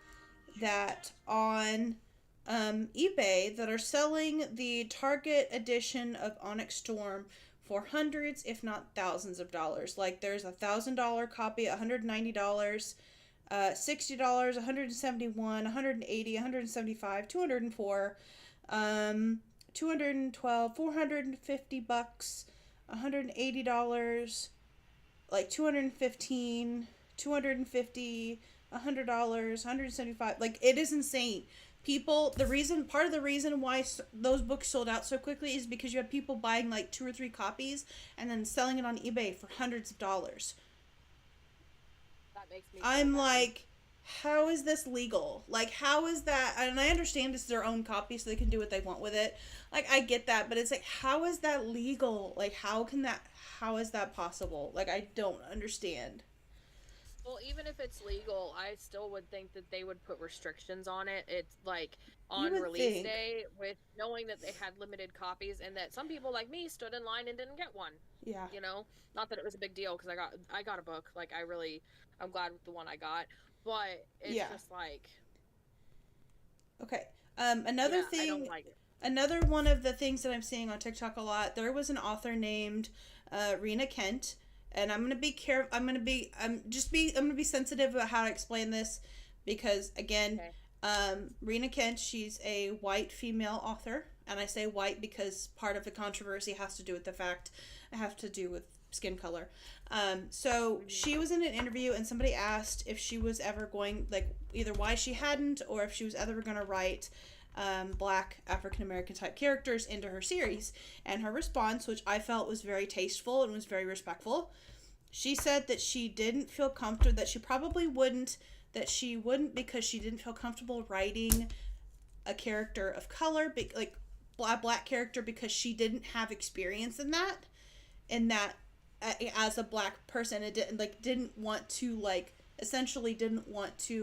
that on eBay that are selling the Target edition of Onyx Storm for hundreds, if not thousands of dollars. Like there's $1,000 copy, $190. $60, 171, 180, 175, 204, 212, $450, $180, like 215, 250, $100, 175. Like it is insane. Part of the reason why those books sold out so quickly is because you have people buying like 2 or 3 copies and then selling it on eBay for hundreds of dollars. Makes me I'm like, how is this legal? Like, how is that? And I understand this is their own copy, so they can do what they want with it. Like, I get that, but it's like, how is that legal? Like, how is that possible? Like, I don't understand. Well, even if it's legal, I still would think that they would put restrictions on it. It's like on release day, with knowing that they had limited copies and that some people like me stood in line and didn't get one. Yeah. You know, not that it was a big deal because I got a book. Like I'm glad with the one I got, but it's just like. Okay. Another thing. I don't like it. Another one of the things that I'm seeing on TikTok a lot. There was an author named Rena Kent. And I'm gonna be careful. I'm gonna be sensitive about how to explain this, because again, Rena Kent, she's a white female author, and I say white because part of the controversy has to do with skin color. So she was in an interview, and somebody asked if she was ever going, like, either why she hadn't, or if she was ever gonna write Black African American type characters into her series. And her response, which I felt was very tasteful and was very respectful, she said that she didn't feel comfortable, that she probably wouldn't, because she didn't feel comfortable writing a character of color, like black character, because she didn't have experience in that as a black person. It didn't want to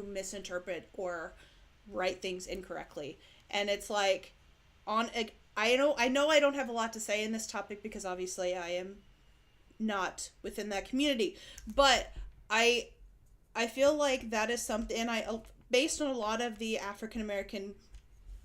misinterpret or write things incorrectly. And it's like, I know I don't have a lot to say in this topic because obviously I am not within that community, but I feel like that is something, and based on a lot of the African American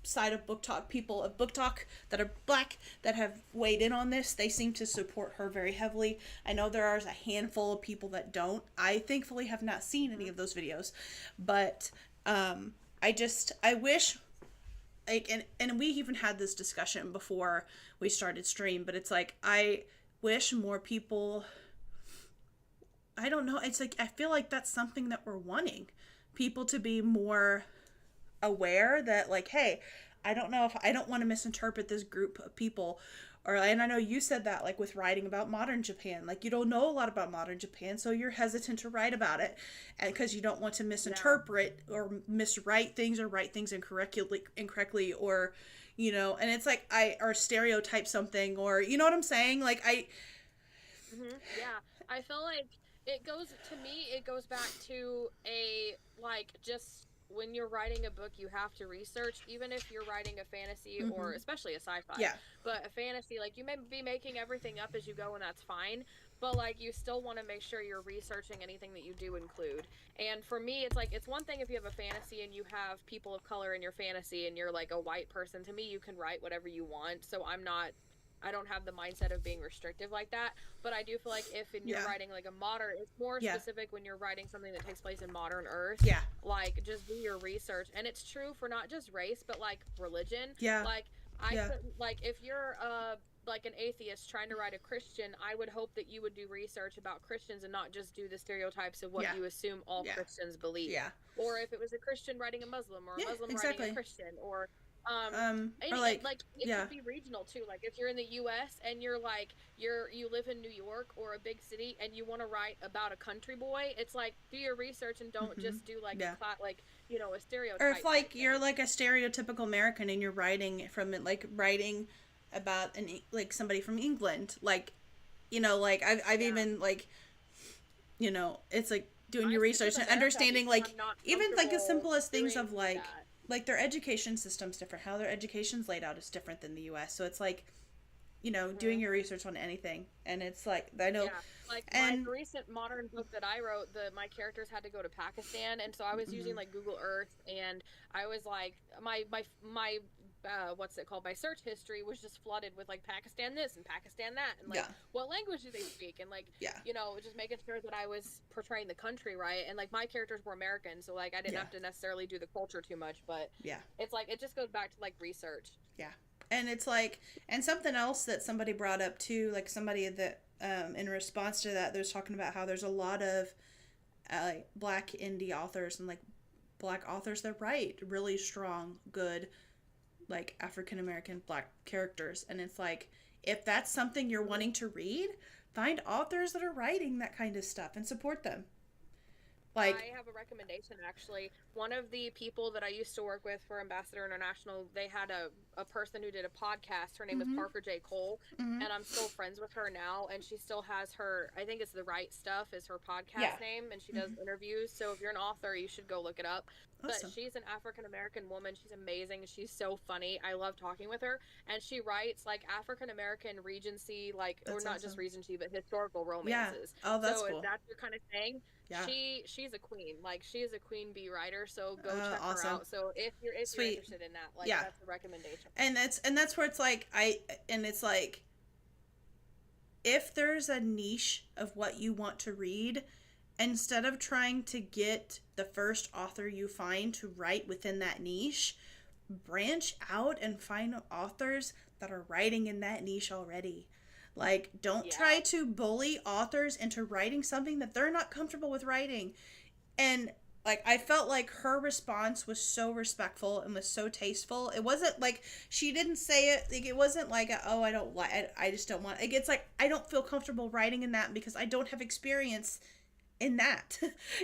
side of BookTok, people of BookTok that are black that have weighed in on this, they seem to support her very heavily. I know there are a handful of people that don't. I thankfully have not seen any of those videos, but I wish, like, and we even had this discussion before we started stream, but it's like, I wish more people, I don't know, it's like, I feel like that's something that we're wanting people to be more aware that, like, hey, I don't want to misinterpret this group of people. And I know you said that, like, with writing about modern Japan, like, you don't know a lot about modern Japan, so you're hesitant to write about it, and because you don't want to misinterpret or miswrite things or write things incorrectly, or, you know, and it's like, or stereotype something, or, you know what I'm saying? Like, yeah, I feel like it goes back to just when you're writing a book, you have to research, even if you're writing a fantasy or especially a sci-fi. Yeah. But a fantasy, like, you may be making everything up as you go, and that's fine. But, like, you still want to make sure you're researching anything that you do include. And for me, it's like, it's one thing if you have a fantasy and you have people of color in your fantasy and you're, like, a white person. To me, you can write whatever you want. So I don't have the mindset of being restrictive like that, but I do feel like if you're writing like a modern, it's more specific when you're writing something that takes place in modern Earth. Yeah. Like, just do your research, and it's true for not just race, but like religion. Yeah. Like like if you're like an atheist trying to write a Christian, I would hope that you would do research about Christians and not just do the stereotypes of what you assume all Christians believe. Yeah. Or if it was a Christian writing a Muslim, or a Muslim writing a Christian, or or like, like it yeah. could be regional too. Like if you're in the U.S. and you're like you live in New York or a big city and you want to write about a country boy, it's like do your research and don't just do like Yeah. like a Or if stereotype like type you're thing. like a stereotypical American and you're writing from it, like writing about like somebody from England, like, like I've Yeah, even like, it's like doing I your stick research with and America understanding, because like, I'm not even like the comfortable simplest things doing of that. like their education system's different, how their education's laid out is different than the US. So it's like, doing Hmm. your research on anything. And it's like, I know. Yeah, like my And recent modern book that I wrote, the my characters had to go to Pakistan, and so I was using like Google Earth, and I was like my what's it called? My search history was just flooded with like Pakistan this and Pakistan that, and like yeah, what language do they speak, and like yeah, just making sure that I was portraying the country right, and like my characters were American, so like I didn't yeah, have to necessarily do the culture too much, but yeah, it's like it just goes back to like research. yeah. And it's like, and something else that somebody brought up too, like somebody that, in response to that, there's talking about how there's a lot of like black indie authors and like black authors that write really strong, good, like African American black characters. And it's like, if that's something you're wanting to read, find authors that are writing that kind of stuff and support them. Like, I have a recommendation actually. One of the people that I used to work with for Ambassador International, they had a person who did a podcast. Her name is mm-hmm, Parker J. Cole, mm-hmm, and I'm still friends with her now. And she still has her, I think it's The Right Stuff is her yeah, podcast name, and she does mm-hmm, interviews. So if you're an author, you should go look it up. But awesome, she's an African American woman. She's amazing. She's so funny. I love talking with her. And she writes like African American Regency, like, or that's not just awesome, Regency, but historical yeah, romances. oh, that's So if cool, that's your kind of thing, yeah, she's a queen. Like she is a queen bee writer, so go check her awesome, out. So if you're sweet, interested in that, like yeah. that's a recommendation. And that's where it's like, and it's like, if there's a niche of what you want to read, instead of trying to get the first author you find to write within that niche, branch out and find authors that are writing in that niche already. Like, don't Yeah. try to bully authors into writing something that they're not comfortable with writing. And like, I felt like her response was so respectful and was so tasteful. It wasn't like she didn't say it like, it wasn't like oh, I don't like, I just don't want, like, it's like, I don't feel comfortable writing in that because I don't have experience in that.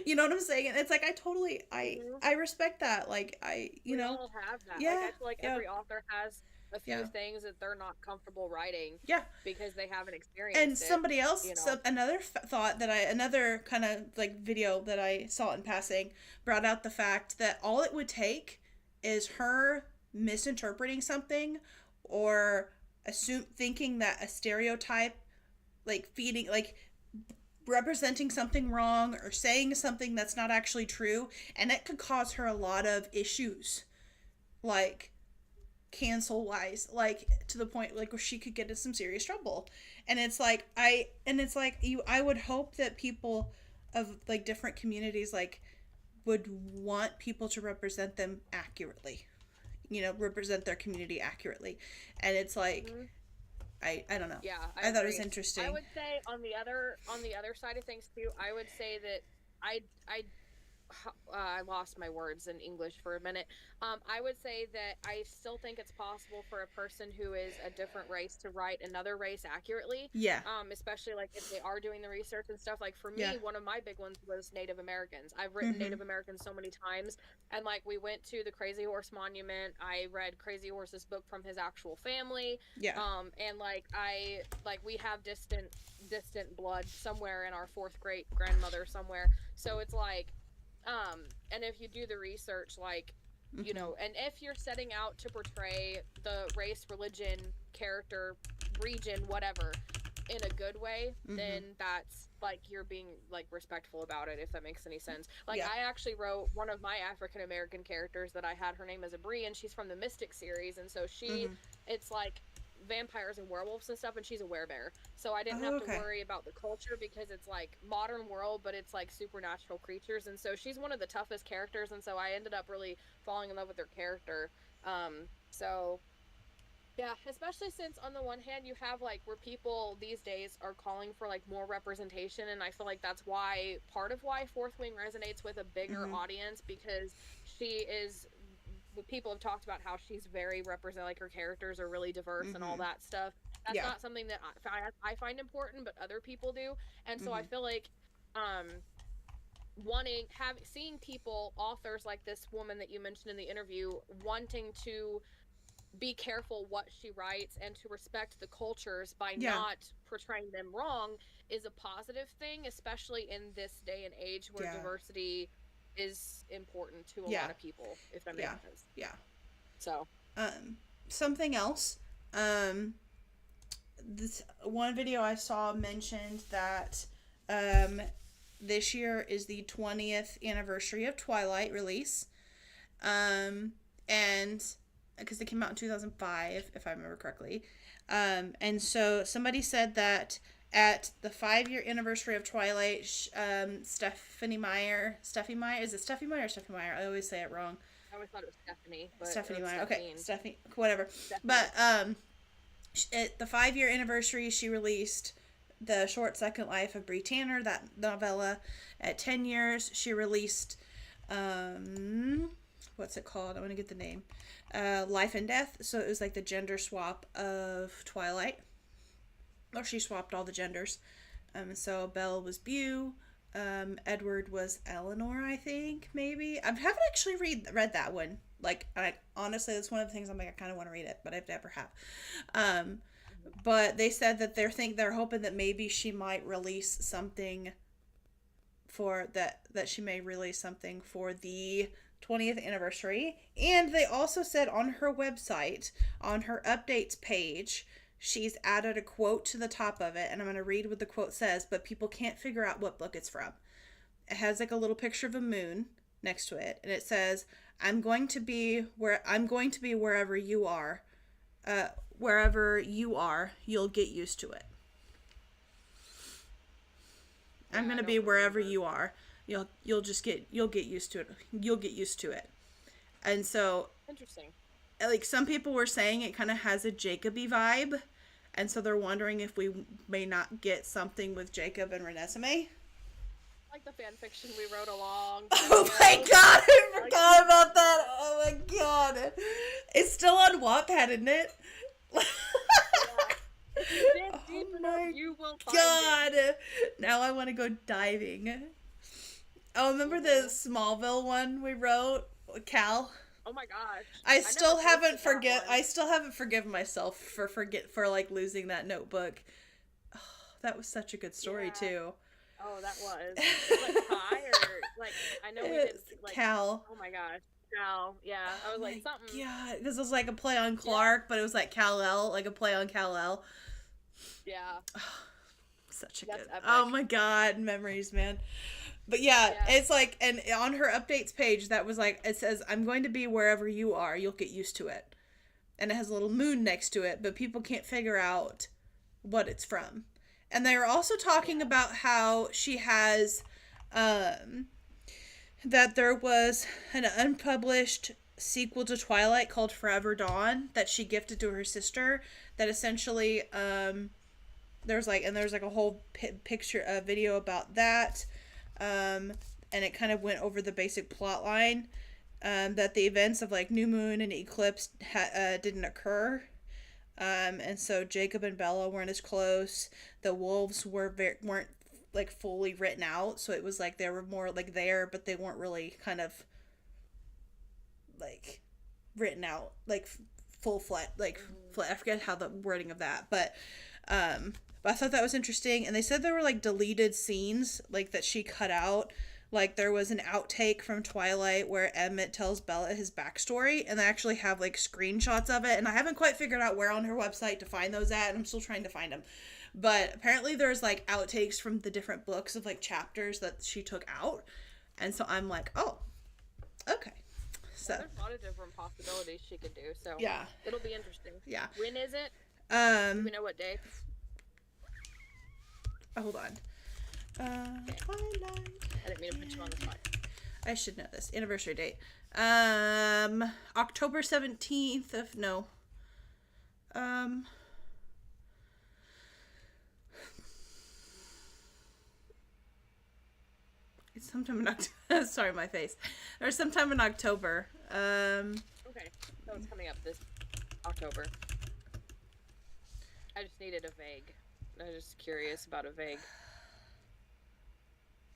You know what I'm saying? And it's like, I totally, Mhm. I respect that. Like, We all have that. Like yeah, I feel like yeah, every author has a few yeah, things that they're not comfortable writing yeah. because they haven't And experienced it. somebody else, You so know. another thought that another kind of like video that I saw in passing brought out the fact that all it would take is her misinterpreting something, or thinking that a stereotype, like feeding, like representing something wrong or saying something that's not actually true, and it could cause her a lot of issues, like cancel wise, like to the point like where she could get in some serious trouble. And it's like, I would hope that people of like different communities like would want people to represent them accurately, represent their community accurately. And it's like, Hmm. I don't know, Yeah, I I thought it was agree. I interesting. would say on the other side of things too, I would say that I I lost my words in English for a minute. I would say that I still think it's possible for a person who is a different race to write another race accurately. Yeah, Especially like if they are doing the research and stuff. Like for yeah, me, one of my big ones was Native Americans. I've written mm-hmm, Native Americans so many times, and like we went to the Crazy Horse Monument. I read Crazy Horse's book from his actual family. yeah, And we have distant blood somewhere in our fourth great grandmother somewhere. So it's like and if you do the research, like, mm-hmm, and if you're setting out to portray the race, religion, character, region, whatever, in a good way, mm-hmm, then that's like you're being like respectful about it, if that makes any sense. Like yeah, I actually wrote one of my African American characters that I had, her name is Abri, and she's from the Mystic series, and so mm-hmm, it's like vampires and werewolves and stuff, and she's a werebear, so I didn't oh, have to okay, worry about the culture because it's like modern world, but it's like supernatural creatures, and so she's one of the toughest characters, and so I ended up really falling in love with her character. So yeah, especially since on the one hand you have like where people these days are calling for like more representation, and I feel like that's part of why Fourth Wing resonates with a bigger mm-hmm, audience, because she is people have talked about how she's very represent, like her characters are really diverse and all that stuff. That's not something that I find important, but other people do. And so I feel like seeing people, authors like this woman that you mentioned in the interview, wanting to be careful what she writes and to respect the cultures by not portraying them wrong is a positive thing, especially in this day and age where diversity is important to a lot of people, if that makes sense. Yeah. So something else, this one video I saw mentioned that this year is the 20th anniversary of Twilight release, and because it came out in 2005, if I remember correctly. And so somebody said that at the 5-year anniversary of Twilight, Stephanie Meyer, is it Stephanie Meyer or Stephanie Meyer? I always say it wrong. I always thought it was Stephanie. But Stephanie Meyer. Okay, Stephanie, whatever. Stephanie. But at the 5-year anniversary, she released The Short Second Life of Bree Tanner, that novella. At 10 years, she released, what's it called? I want to get the name. Life and Death. So it was like the gender swap of Twilight. Or she swapped all the genders. So Belle was Beau. Edward was Eleanor, I think, maybe. I haven't actually read that one. Like, honestly, that's one of the things I'm like, I kind of want to read it, but I've never have. But they said that they're hoping that maybe she might release something for that she may release something for the 20th anniversary. And they also said on her website, on her updates page, she's added a quote to the top of it, and I'm going to read what the quote says, but people can't figure out what book it's from. It has like a little picture of a moon next to it, and it says, I'm going to be wherever you are. Wherever you are, you'll get used to it. I'm going to be wherever you are. You'll get used to it. You'll get used to it. And so, interesting. Like, some people were saying it kind of has a Jacoby vibe, and so they're wondering if we may not get something with Jacob and Renesmee. Like the fan fiction we wrote along. Oh my god, I forgot about that. Oh my god. It's still on Wattpad, isn't it? Yeah. If you dig deep enough, you will find it. Now I want to go diving. Oh, remember the Smallville one we wrote? Cal? Oh my gosh. I still haven't forgiven myself for like losing that notebook. Oh, that was such a good story too. Oh, that was. Like Kai or like I know we did like Cal. Oh my gosh. Cal. Yeah. I was like something. Yeah, because it was like a play on Clark, but it was like Kal-El, like a play on Kal-El. Yeah. Oh, such a good. Epic. Oh my god, memories, man. But yeah, it's like, and on her updates page, that was like, it says, I'm going to be wherever you are, you'll get used to it. And it has a little moon next to it, but people can't figure out what it's from. And they were also talking about how she has, that there was an unpublished sequel to Twilight called Forever Dawn that she gifted to her sister, that essentially, there's like a whole picture, video about that. And it kind of went over the basic plot line, that the events of like New Moon and Eclipse didn't occur, and so Jacob and Bella weren't as close. The wolves weren't like fully written out, so it was like they were more like there, but they weren't really kind of like written out like full-fledged, like I forget how the wording of that, but I thought that was interesting. And they said there were like deleted scenes like that she cut out. Like there was an outtake from Twilight where Emmett tells Bella his backstory, and they actually have like screenshots of it. And I haven't quite figured out where on her website to find those at, and I'm still trying to find them. But apparently there's like outtakes from the different books of like chapters that she took out. And so I'm like, oh, okay. So there's a lot of different possibilities she could do. So yeah, it'll be interesting. Yeah. When is it? Do we know what day? Oh, hold on. Okay. Twilight. I didn't mean to put you on the spot. I should know this. Anniversary date. October 17th of, no. It's sometime in October. Sorry, my face. Or sometime in October. Okay. Okay, so it's coming up this October. I just needed a vague. I was just curious about a vague.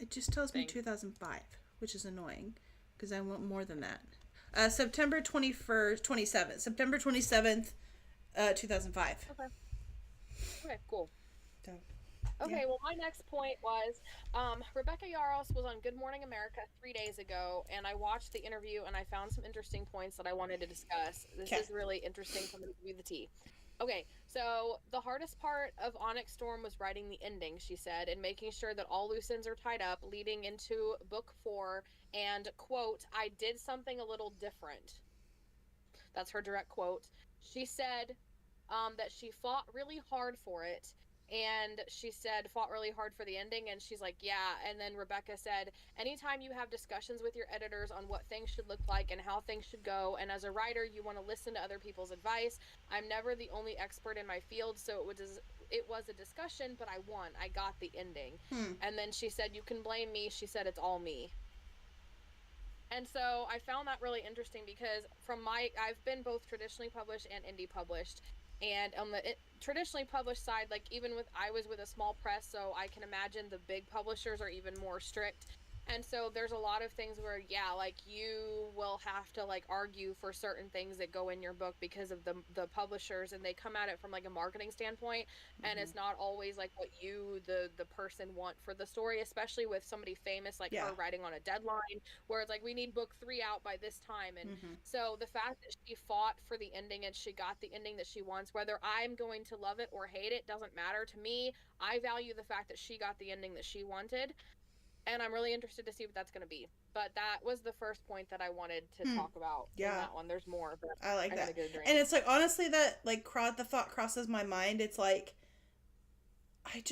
It just tells me 2005, which is annoying because I want more than that. September 21st, 27th. September 27th, 2005. Okay. Okay, cool. So, okay, well, my next point was Rebecca Yarros was on Good Morning America 3 days ago, and I watched the interview, and I found some interesting points that I wanted to discuss. This is really interesting for me to give you the tea. Okay, so the hardest part of Onyx Storm was writing the ending, she said, and making sure that all loose ends are tied up, leading into book 4, and, quote, I did something a little different. That's her direct quote. She said that she fought really hard for it, and she said fought really hard for the ending, and she's like, yeah. And then Rebecca said, anytime you have discussions with your editors on what things should look like and how things should go, and as a writer you want to listen to other people's advice, I'm never the only expert in my field, so it was a discussion, but I won. I got the ending. And then she said, you can blame me. She said, it's all me. And so I found that really interesting because I've been both traditionally published and indie published. And on the traditionally published side, like I was with a small press, so I can imagine the big publishers are even more strict. And so there's a lot of things where, yeah, like you will have to like argue for certain things that go in your book because of the publishers, and they come at it from like a marketing standpoint, and it's not always like what you, the person, want for the story, especially with somebody famous like her writing on a deadline where it's like, we need book 3 out by this time. And so the fact that she fought for the ending and she got the ending that she wants, whether I'm going to love it or hate it doesn't matter to me. I value the fact that she got the ending that she wanted. And I'm really interested to see what that's going to be. But that was the first point that I wanted to talk about in that one. There's more, but I like that. And it's like, honestly, that like the thought crosses my mind. It's like, I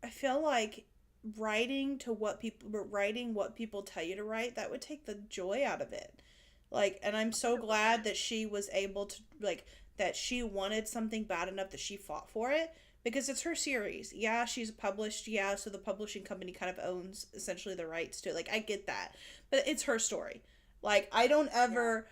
feel like writing what people tell you to write, that would take the joy out of it. Like, and I'm so glad that she was able to, like, that she wanted something bad enough that she fought for it. Because it's her series. Yeah, she's published. Yeah, so the publishing company kind of owns essentially the rights to it. Like, I get that. But it's her story. Like, I don't ever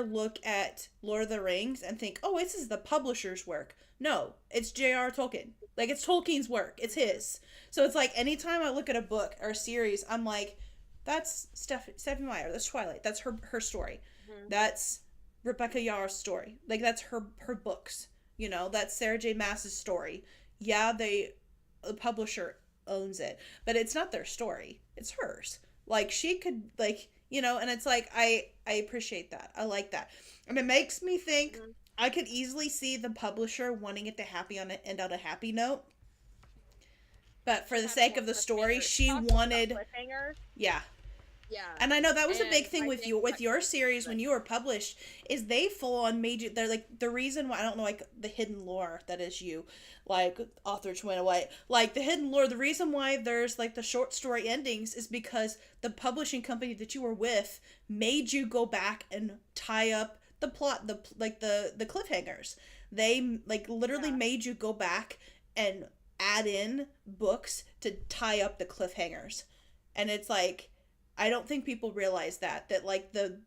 look at Lord of the Rings and think, oh, this is the publisher's work. No, it's J.R. Tolkien. Like, it's Tolkien's work. It's his. So it's like, anytime I look at a book or a series, I'm like, that's Stephenie Meyer. That's Twilight. That's her story. That's Rebecca Yarros' story. Like, that's her books. You know, that's Sarah J. Maas's story. Yeah, the publisher owns it, but it's not their story. It's hers. Like, she could, like, you know, and it's like, I appreciate that. I like that. And it makes me think I could easily see the publisher wanting it to end on a happy note. But for the sake of the story, she wanted... Yeah. Yeah. And I know that was a big thing with your series when you were published, is they full on made you, they're like, the reason why, I don't know, like the hidden lore that is you, like authors went away, like the hidden lore, the reason why there's like the short story endings is because the publishing company that you were with made you go back and tie up the plot, the cliffhangers. They like literally made you go back and add in books to tie up the cliffhangers. And it's like, I don't think people realize that like the,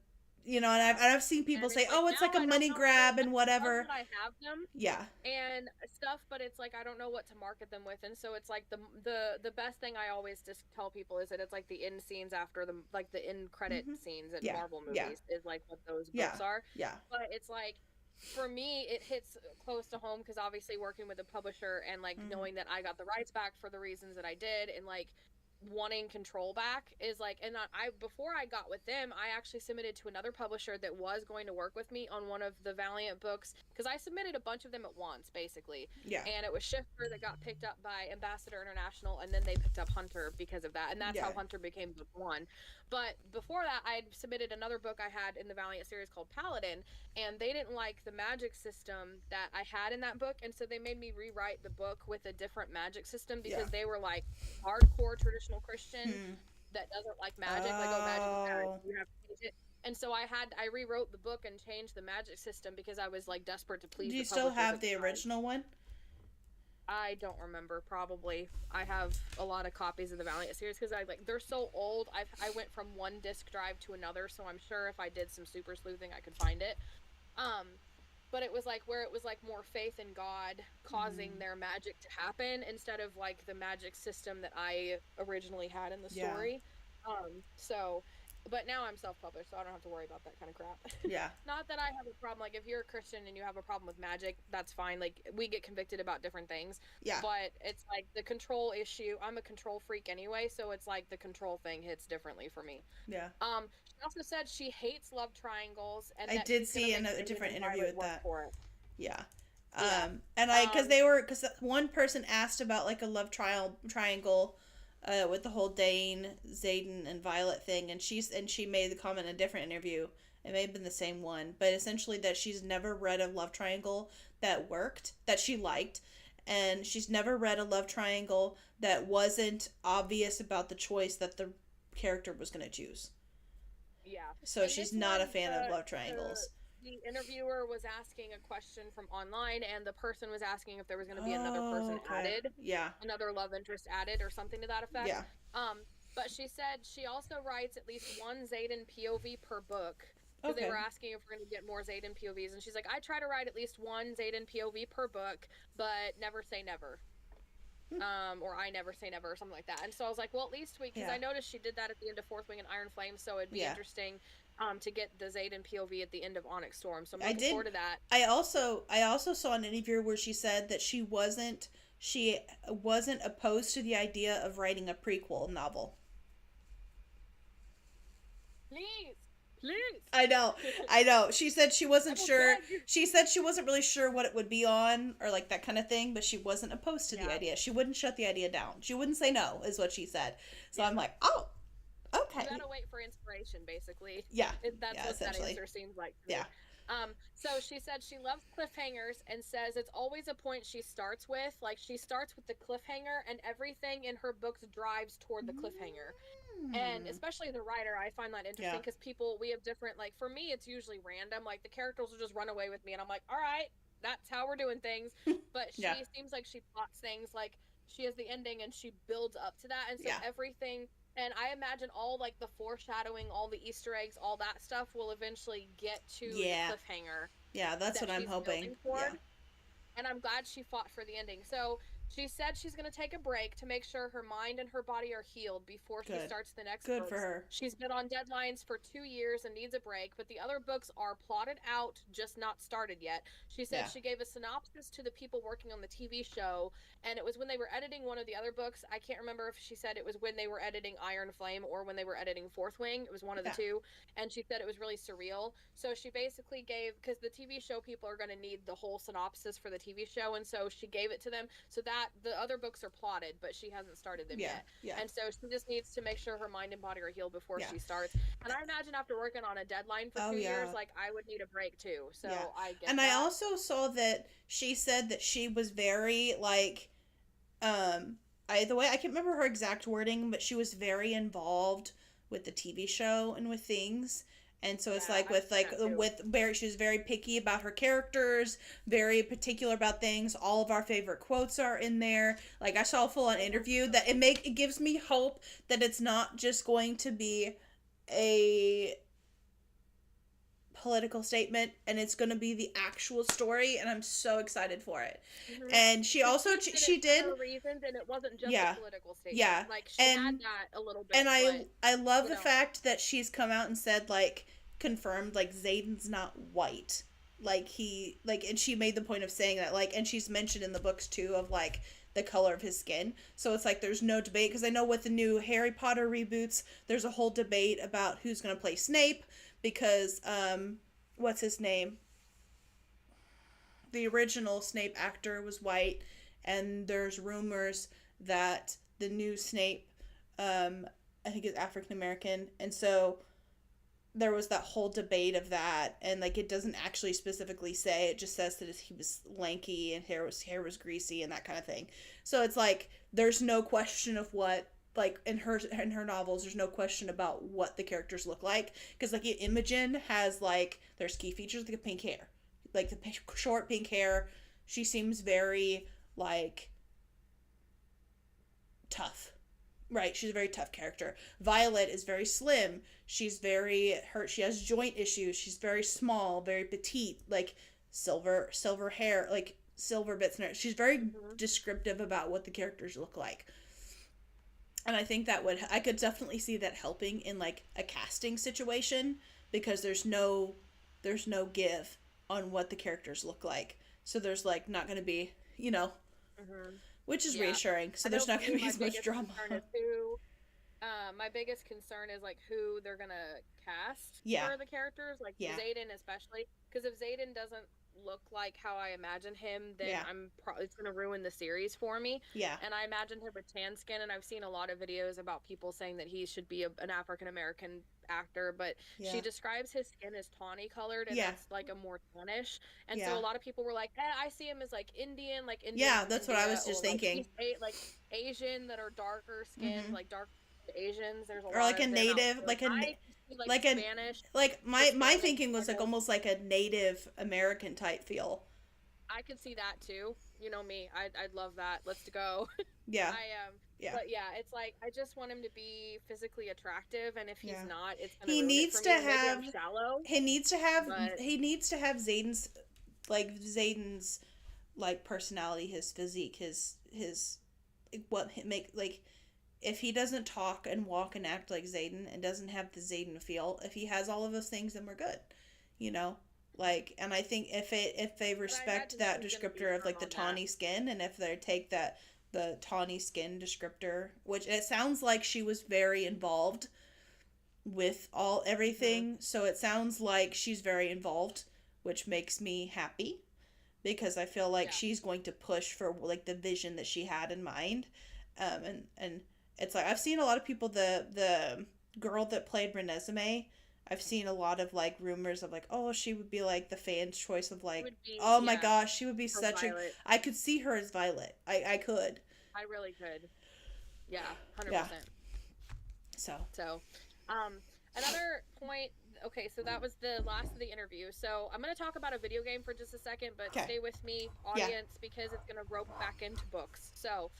you know, and I've seen people say, oh, it's like a money grab and whatever. I have them. Yeah. And stuff, but it's like, I don't know what to market them with. And so it's like the best thing I always just tell people is that it's like the end scenes after the end credit scenes in Marvel movies is like what those books are. Yeah. But it's like, for me, it hits close to home because obviously working with a publisher and like knowing that I got the rights back for the reasons that I did, and like wanting control back is like, and before I got with them, I actually submitted to another publisher that was going to work with me on one of the Valiant books, because I submitted a bunch of them at once, basically. Yeah. And it was Shifter that got picked up by Ambassador International, and then they picked up Hunter because of that, and that's how Hunter became book 1. But before that, I had submitted another book I had in the Valiant series called Paladin, and they didn't like the magic system that I had in that book, and so they made me rewrite the book with a different magic system because they were like hardcore traditional Christian that doesn't like magic. Like, oh, magic is bad, you have to change it. And so I rewrote the book and changed the magic system because I was like desperate to please. Do you still have the original one? I don't remember. Probably. I have a lot of copies of the Valiant series because they're so old. I went from one disk drive to another, so I'm sure if I did some super sleuthing, I could find it. But it was like where it was like more faith in God causing their magic to happen instead of like the magic system that I originally had in the story. So, but now I'm self-published, so I don't have to worry about that kind of crap. Yeah. Not that I have a problem. Like, if you're a Christian and you have a problem with magic, that's fine. Like, we get convicted about different things. Yeah. But it's like the control issue. I'm a control freak anyway, so it's like the control thing hits differently for me. Yeah. She also said she hates love triangles, and I did see a different interview with that. Yeah. And because one person asked about like a love triangle with the whole Dane, Xaden, and Violet thing, and she made the comment in a different interview. It may have been the same one, but essentially that she's never read a love triangle that worked, that she liked, and she's never read a love triangle that wasn't obvious about the choice that the character was going to choose. Yeah. So and she's not a fan of love triangles. The interviewer was asking a question from online, and the person was asking if there was going to be another person added. Yeah. Another love interest added or something to that effect. Yeah. But she said she also writes at least one Xaden POV per book. Because they were asking if we're going to get more Xaden POVs. And she's like, I try to write at least one Xaden POV per book, but never say never. Or I never say never or something like that. And so I was like, well, at least because I noticed she did that at the end of Fourth Wing and Iron Flame, so it'd be interesting to get the Xaden POV at the end of Onyx Storm. So I'm looking forward to that. I also saw an interview where she said that she wasn't opposed to the idea of writing a prequel novel. Please. I know. She said she wasn't sure. She said she wasn't really sure what it would be on or like that kind of thing, but she wasn't opposed to the idea. She wouldn't shut the idea down. She wouldn't say no, is what she said. So I'm like, oh, okay. You gotta wait for inspiration, basically. Yeah. That's what that answer seems like to me. So she said she loves cliffhangers and says it's always a point she starts with. Like, she starts with the cliffhanger, and everything in her books drives toward the cliffhanger. And especially the writer, I find that interesting because we have different, like, for me, it's usually random. Like, the characters will just run away with me, and I'm like, all right, that's how we're doing things. But she seems like she plots things, like, she has the ending, and she builds up to that. And so everything, and I imagine all, like, the foreshadowing, all the Easter eggs, all that stuff will eventually get to the cliffhanger. Yeah, that's what I'm hoping. And I'm glad she fought for the ending. So she said she's going to take a break to make sure her mind and her body are healed before she starts the next book. Good for her. She's been on deadlines for 2 years and needs a break, but the other books are plotted out, just not started yet. She said she gave a synopsis to the people working on the TV show, and it was when they were editing one of the other books. I can't remember if she said it was when they were editing Iron Flame or when they were editing Fourth Wing. It was one of the two, and she said it was really surreal. So she basically gave, because the TV show people are going to need the whole synopsis for the TV show, and so she gave it to them so that the other books are plotted, but she hasn't started them yet. And so she just needs to make sure her mind and body are healed before she starts. And I imagine after working on a deadline for 2 years, like, I would need a break too. So I get and that. I also saw that she said that she was very, like, the way, I can't remember her exact wording, but she was very involved with the TV show and with things. And so it's like with Barry, she was very picky about her characters, very particular about things. All of our favorite quotes are in there. Like, I saw a full-on interview that it gives me hope that it's not just going to be a political statement, and it's going to be the actual story, and I'm so excited for it. And she also she did reasons, and it wasn't just a political statement. Like, she had that a little bit. And I love the fact that she's come out and said, like, confirmed, like, Xaden's not white. Like, and she made the point of saying that, like, and she's mentioned in the books too of, like, the color of his skin. So it's like there's no debate, because I know with the new Harry Potter reboots, there's a whole debate about who's going to play Snape, because what's his name? The original Snape actor was white, and there's rumors that the new Snape, I think is African American, and so there was that whole debate of that, and, like, it doesn't actually specifically say, it just says that he was lanky and hair was greasy and that kind of thing. So it's like there's no question of what, like, in her novels, there's no question about what the characters look like, because, like, Imogen has, like, there's key features, like the pink hair, like the short pink hair. She seems very, like, tough. Right, she's a very tough character. Violet is very slim. She's very hurt. She has joint issues. She's very small, very petite, like silver hair, like silver bits in her. She's very descriptive about what the characters look like. And I think I could definitely see that helping in like a casting situation, because there's no give on what the characters look like. So there's like not going to be, which is reassuring. So there's not going to be as much drama. My biggest concern is like who they're gonna cast for the characters, like Xaden especially, because if Xaden doesn't look like how I imagine him, then it's gonna ruin the series for me. And I imagine him with tan skin, and I've seen a lot of videos about people saying that he should be an African American actor, but she describes his skin as tawny colored, and that's like a more tannish, and so a lot of people were like, I see him as like Indian that's what I was just thinking, like Asian that are darker skinned, like dark Asians. There's a or like a native, like a Spanish. Like my thinking was like almost like a Native American type feel. I could see that too. You know me, I'd love that. Let's go. Yeah. But yeah, it's like I just want him to be physically attractive, and if he's not, it's gonna he ruin needs it for to me. have Maybe I'm shallow. He needs to have Xaden's like personality, his physique, his what make like. If he doesn't talk and walk and act like Xaden and doesn't have the Xaden feel, if he has all of those things, then we're good, Like, and I think if they respect that descriptor of like the tawny skin, and if they take the tawny skin descriptor, which it sounds like she was very involved with everything, so it sounds like she's very involved, which makes me happy, because I feel like she's going to push for like the vision that she had in mind, and it's like I've seen a lot of people, the girl that played Renesmee, I've seen a lot of like rumors of like, oh, she would be like the fan's choice of like, my gosh, she would be such Violet. I could see her as Violet. I could. I really could. Yeah, 100%. So, another point. Okay, so that was the last of the interview. So I'm going to talk about a video game for just a second, but stay with me, audience, because it's going to rope back into books. So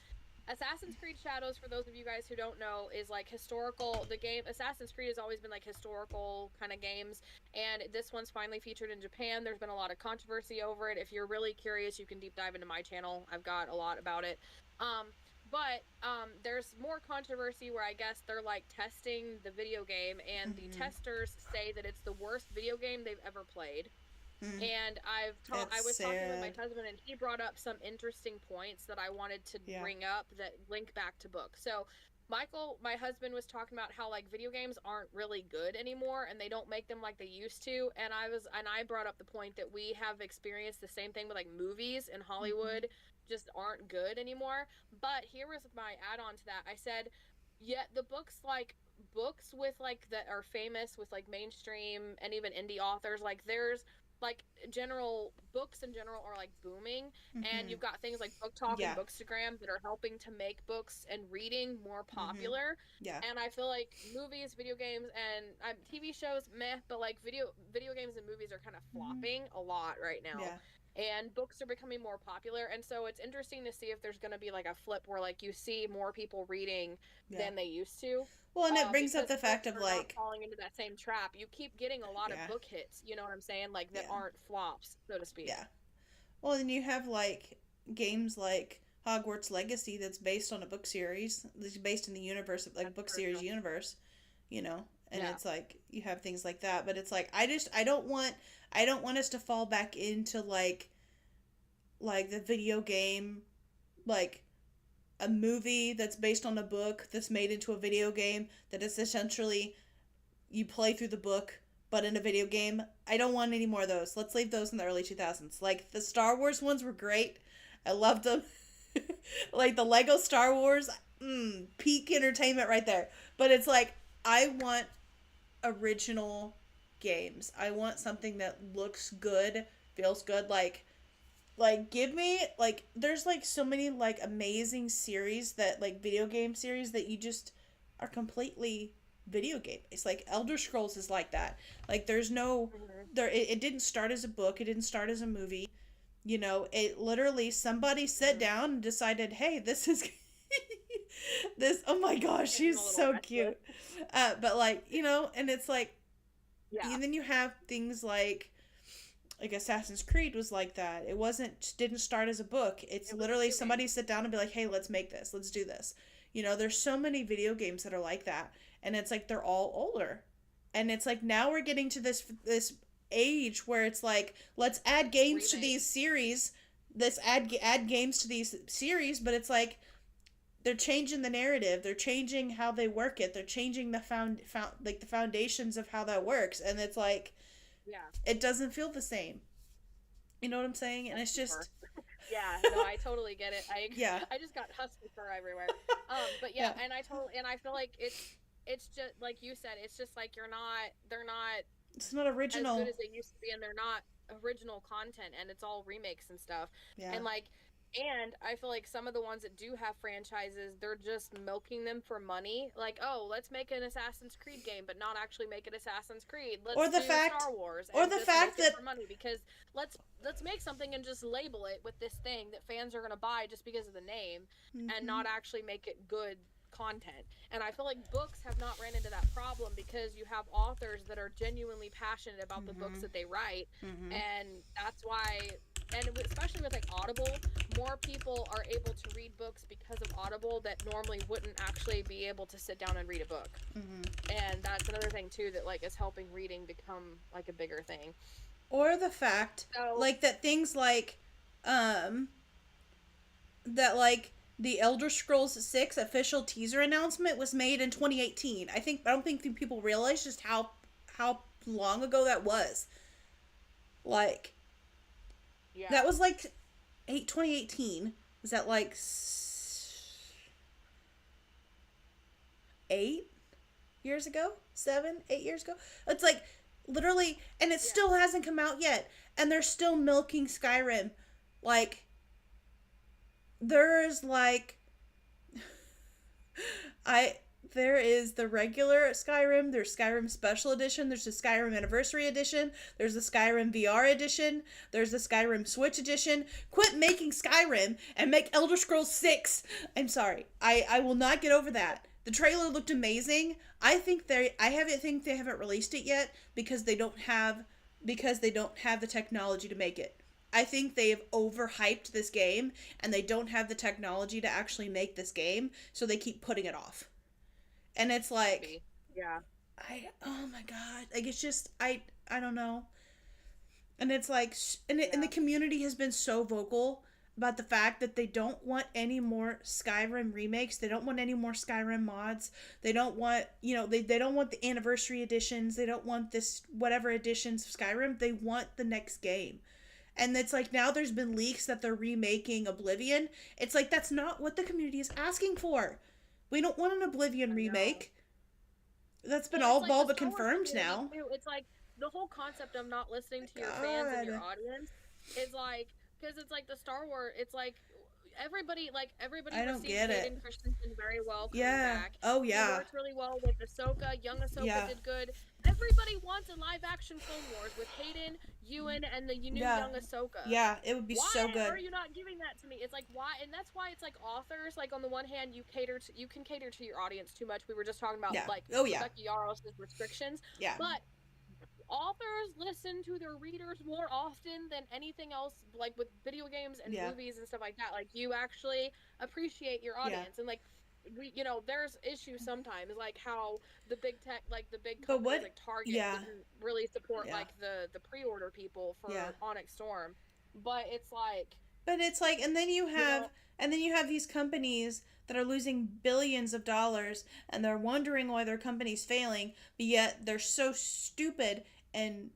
Assassin's Creed Shadows, for those of you guys who don't know, is like historical. The game Assassin's Creed has always been like historical kind of games, and this one's finally featured in Japan. There's been a lot of controversy over it. If you're really curious, you can deep dive into my channel. I've got a lot about it. But there's more controversy where I guess they're like testing the video game, and the testers say that it's the worst video game they've ever played. And I was talking with my husband, and he brought up some interesting points that I wanted to bring up that link back to books. So Michael, my husband, was talking about how like video games aren't really good anymore, and they don't make them like they used to. And I brought up the point that we have experienced the same thing with like movies in Hollywood just aren't good anymore. But here was my add-on to that. I said, the books with like that are famous with like mainstream and even indie authors, like there's like books in general are like booming, and you've got things like BookTok and Bookstagram that are helping to make books and reading more popular. And I feel like movies, video games, and TV shows, but like video games and movies are kind of flopping a lot right now. And books are becoming more popular, and so it's interesting to see if there's going to be like a flip where like you see more people reading than they used to. Well, and it brings up the fact of like falling into that same trap. You keep getting a lot of book hits, you know what I'm saying? Like that aren't flops, so to speak. Well, and you have like games like Hogwarts Legacy that's based on a book series. That's based in the universe of like book series universe, and it's like you have things like that. But it's like I don't want us to fall back into like the video game, like a movie that's based on a book that's made into a video game that is essentially you play through the book but in a video game. I don't want any more of those. Let's leave those in the early 2000s. Like the Star Wars ones were great. I loved them. Like the Lego Star Wars, peak entertainment right there. But it's like I want original games. I want something that looks good, feels good, like give me like there's like so many like amazing series that like video game series that you just are completely video game. It's like Elder Scrolls is like that. Like there's no it didn't start as a book, it didn't start as a movie. It literally somebody sat down and decided, hey, this is This, oh my gosh, she's so cute. But like, you know, and it's like, yeah. And then you have things like Assassin's Creed was like that. It didn't start as a book. It's literally somebody sit down and be like, hey, let's make this. Let's do this. You know, there's so many video games that are like that. And it's like they're all older. And it's like now we're getting to this age where it's like, let's add games to these series. Let's add games to these series, but it's like they're changing the narrative. They're changing how they work it. They're changing the the foundations of how that works. And it's like, yeah, it doesn't feel the same. You know what I'm saying? And it's just yeah, no, I totally get it. I just got husky fur everywhere. But yeah, and I feel like it's just like you said, it's just like they're not it's not original as good as they used to be, and they're not original content, and it's all remakes and stuff. Yeah. And I feel like some of the ones that do have franchises, they're just milking them for money. Like, oh, let's make an Assassin's Creed game, but not actually make it Assassin's Creed. Let's do Star Wars. Or the fact that for money, because let's make something and just label it with this thing that fans are gonna buy just because of the name, and not actually make it good content. And I feel like books have not ran into that problem because you have authors that are genuinely passionate about the books that they write, and that's why. And especially with like Audible, more people are able to read books because of Audible that normally wouldn't actually be able to sit down and read a book. And that's another thing too that like is helping reading become like a bigger thing. Or the fact like that things like that like the Elder Scrolls 6 official teaser announcement was made in 2018. I don't think people realize just how long ago that was. Like that was like 2018. Was that like 8 years ago? 7, 8 years ago? It's like literally, and it still hasn't come out yet, and they're still milking Skyrim. Like there's like there is the regular Skyrim, there's Skyrim Special Edition, there's the Skyrim Anniversary Edition, there's the Skyrim VR Edition, there's the Skyrim Switch Edition. Quit making Skyrim and make Elder Scrolls 6. I'm sorry. I will not get over that. The trailer looked amazing. I think they haven't released it yet because they don't have the technology to make it. I think they've overhyped this game and they don't have the technology to actually make this game, so they keep putting it off. And it's like, oh my god, like it's just, I don't know. And it's like, and the community has been so vocal about the fact that they don't want any more Skyrim remakes. They don't want any more Skyrim mods. They don't want, they don't want the anniversary editions. They don't want this whatever editions of Skyrim. They want the next game. And it's like now there's been leaks that they're remaking Oblivion. It's like that's not what the community is asking for. We don't want an Oblivion remake. That's been all but confirmed now. It's like the whole concept of not listening to your fans and your audience is like, because it's like the Star Wars, it's like everybody I don't get it. Hayden Christensen very well coming back. Oh yeah. He worked really well with Ahsoka. Young Ahsoka did good. Everybody wants a live action Clone Wars with Hayden, Ewan, and the new young Ahsoka. Yeah, it would be so good. Why are you not giving that to me? It's like why, and that's why it's like authors. Like on the one hand, you can cater to your audience too much. We were just talking about like Rebecca Yarros' restrictions. Yeah. But authors listen to their readers more often than anything else, like with video games and movies and stuff like that. Like you actually appreciate your audience and like. We, there's issues sometimes, like how the big tech, like the big companies like Target didn't really support like the pre-order people for Onyx Storm, but it's like, and then you have these companies that are losing billions of dollars, and they're wondering why their company's failing, but yet they're so stupid and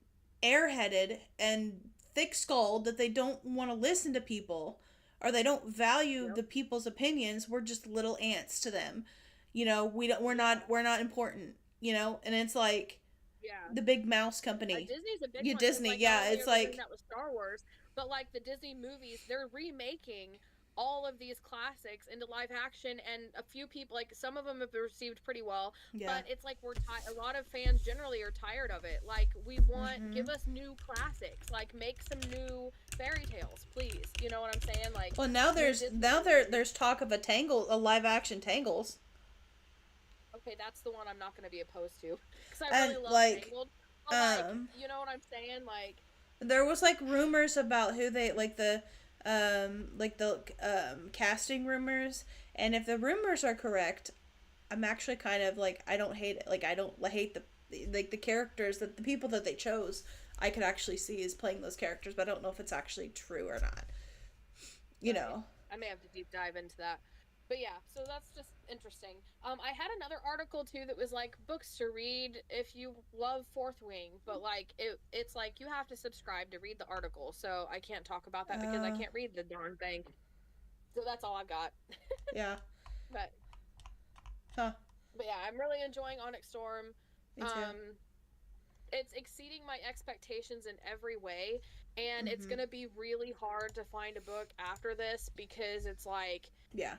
airheaded and thick-skulled that they don't want to listen to people. Or they don't value the people's opinions. We're just little ants to them. We're not important, and it's like the big mouse company. Disney's a big one. Disney, it's like that was Star Wars, but like the Disney movies, they're remaking all of these classics into live action, and a few people, like some of them have received pretty well, but it's like a lot of fans generally are tired of it. Like we want give us new classics, like make some new fairy tales, please. You know what I'm saying? Like, well, there's talk of a live action Tangles. Okay, that's the one I'm not going to be opposed to because I And really love like, Tangled. But like, you know what I'm saying? Like, there was like rumors about who they like the casting rumors, and if the rumors are correct, I'm actually kind of like, I don't hate it. Like, I don't hate the characters, that the people that they chose. I could actually see as playing those characters, but I don't know if it's actually true or not. You right. know. I may have to deep dive into that. But yeah, so that's just interesting. I had another article too that was like books to read if you love Fourth Wing, but like it's like you have to subscribe to read the article. So I can't talk about that because I can't read the darn thing. So that's all I've got. Yeah. But Huh. but yeah, I'm really enjoying Onyx Storm. Me too. It's exceeding my expectations in every way, and it's Mm-hmm. gonna be really hard to find a book after this because it's like Yeah.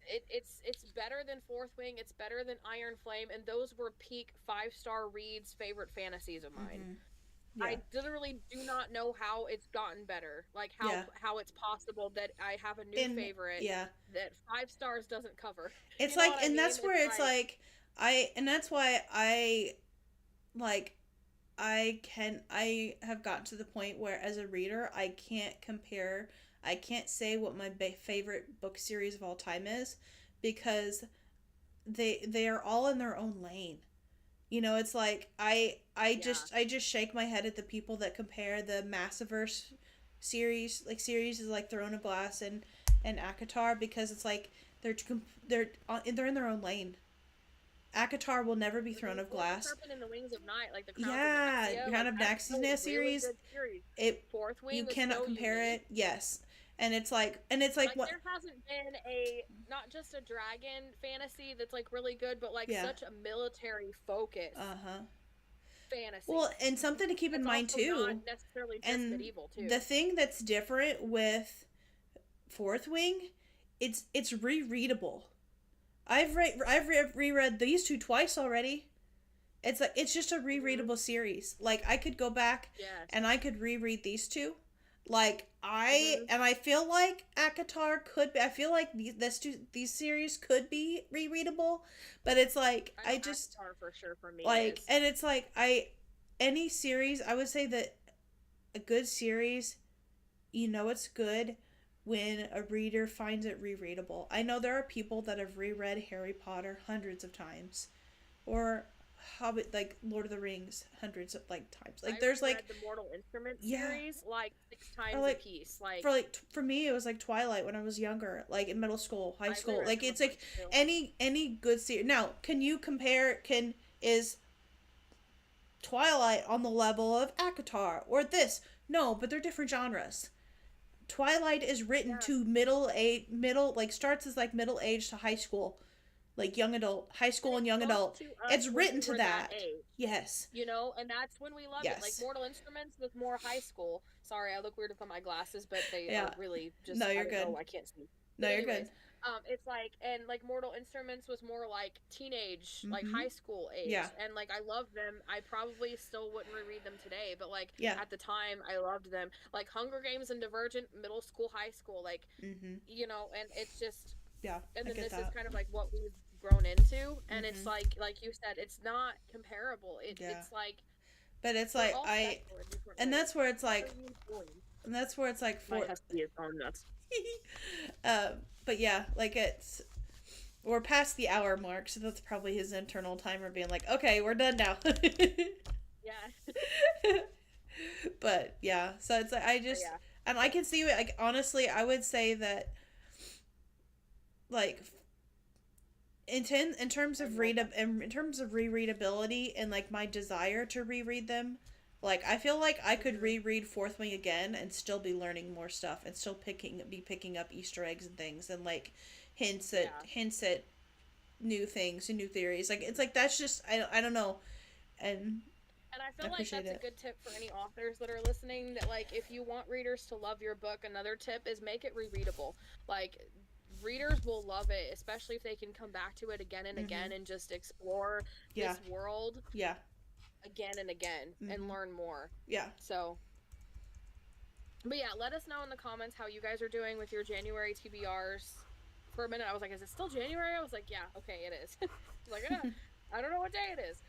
it's better than Fourth Wing, it's better than Iron Flame, and those were peak 5-star reads favorite fantasies of mine. Mm-hmm. Yeah. I literally do not know how it's gotten better, like how it's possible that I have a new favorite that 5 stars doesn't cover. It's You know like, what I and mean? that's where it's like, and that's why like I have gotten to the point where as a reader I can't say what my favorite book series of all time is, because they are all in their own lane. You know, it's like I just shake my head at the people that compare the Massiverse series is like Throne of Glass and ACOTAR, because it's like they're in their own lane. ACOTAR will never be Throne of Glass. Serpent in the Wings of Night, like the Crown of Naxia series. It Fourth Wing, you cannot so compare unique. it. Yes, and it's like what there hasn't been not just a dragon fantasy that's like really good, but like such a military focus. Fantasy. Well, and something to keep in mind too. Not necessarily just medieval too. The thing that's different with Fourth Wing, it's rereadable. I've reread these two twice already. It's like, it's just a rereadable series. Like, I could go back and I could reread these two. Like, and I feel like ACOTAR could be, I feel like these series could be rereadable, but it's like, I just ACOTAR for sure for me like is. And it's like, any series, I would say that a good series, you know, it's good when a reader finds it rereadable. I know there are people that have reread Harry Potter hundreds of times, or Hobbit, like Lord of the Rings, hundreds of times. Like, there's like the Mortal Instruments series like 6 times like, a piece. Like for me, it was like Twilight when I was younger, like in middle school, high school. Like, it's like any good series. Now, can you compare? Is Twilight on the level of ACOTAR or this? No, but they're different genres. Twilight is written to starts as like middle age to high school, like young adult, high school and young adult. It's written to that. Yes. You know, and that's when we love it. Like Mortal Instruments was more high school. Sorry, I look weird with my glasses, but they are really just. No, you're good. I can't see. No, you're good. It's like, and like Mortal Instruments was more like teenage, like high school age. Yeah. And like I love them. I probably still wouldn't reread them today, but like at the time I loved them. Like Hunger Games and Divergent, middle school, high school, like you know, and it's just And then this is kind of like what we've grown into, and it's like you said, it's not comparable. It's like, but it's like and that's where it's like, my husky is going nuts. But yeah, like we're past the hour mark, so that's probably his internal timer being like, okay, we're done now. But yeah, so it's like, and I can see it. Like, honestly, I would say that, like, in terms of rereadability and like my desire to reread them, like, I feel like I could reread Fourth Wing again and still be learning more stuff and still picking up Easter eggs and things, and like hints at new things and new theories. Like, it's like, that's just, I don't know. And I feel like that's a good tip for any authors that are listening, that like, if you want readers to love your book, another tip is make it rereadable. Like, readers will love it, especially if they can come back to it again and again and just explore this world again and again and learn more. So But yeah, let us know in the comments how you guys are doing with your January TBRs. For a minute, I was like, is it still January? I was like, yeah, okay, it is. I was like, I don't know what day it is.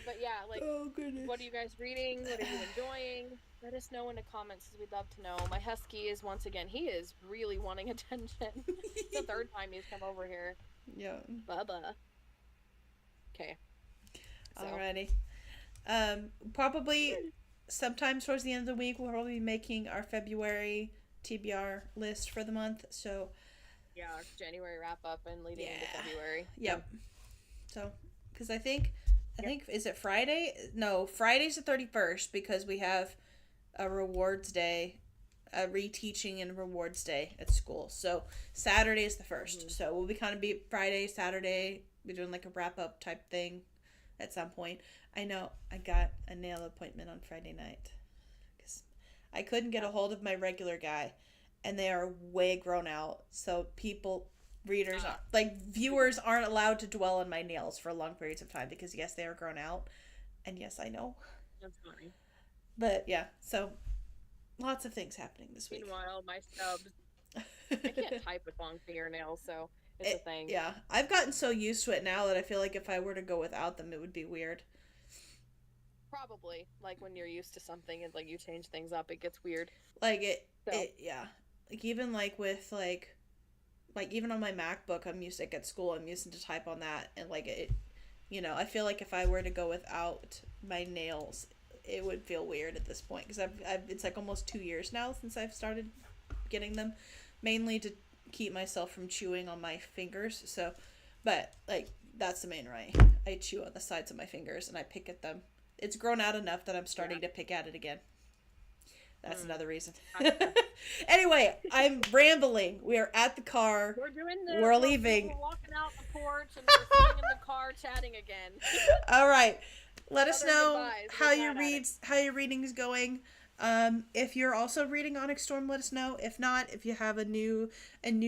But yeah, like, oh, goodness. What are you guys reading? What are you enjoying? Let us know in the comments, because we'd love to know. My husky is, once again, he is really wanting attention. It's the third time he's come over here. Yeah. Bubba. Okay. So. Alrighty. Probably sometime towards the end of the week, we'll probably be making our February TBR list for the month. So yeah, our January wrap up and leading into February. Yep. So, because I think is it Friday? No, Friday's the 31st because we have a rewards day, a reteaching and rewards day at school. So Saturday is the 1st. Mm-hmm. So we'll be kind of be Friday, Saturday. We're doing like a wrap up type thing at some point. I know I got a nail appointment on Friday night because I couldn't get a hold of my regular guy, and they are way grown out. So readers, viewers aren't allowed to dwell on my nails for long periods of time because yes, they are grown out, and yes, I know. That's funny. But yeah, so lots of things happening this week. Meanwhile, my stubs. I can't type with long fingernails, so it's a thing. Yeah, I've gotten so used to it now that I feel like if I were to go without them, it would be weird. Probably, like when you're used to something and like you change things up, it gets weird. Like yeah. Like even like with like even on my MacBook, I'm using to type on that, and like it, I feel like if I were to go without my nails, it would feel weird at this point because I've it's like almost 2 years now since I've started getting them, mainly to keep myself from chewing on my fingers. So, but like that's the main way. I chew on the sides of my fingers and I pick at them. It's grown out enough that I'm starting to pick at it again. That's another reason. Anyway, I'm rambling. We are at the car. We're doing this. We're leaving. We're walking out the porch and we're sitting in the car chatting again. All right. Let us know how your reading is going. If you're also reading Onyx Storm, let us know. If not, if you have a new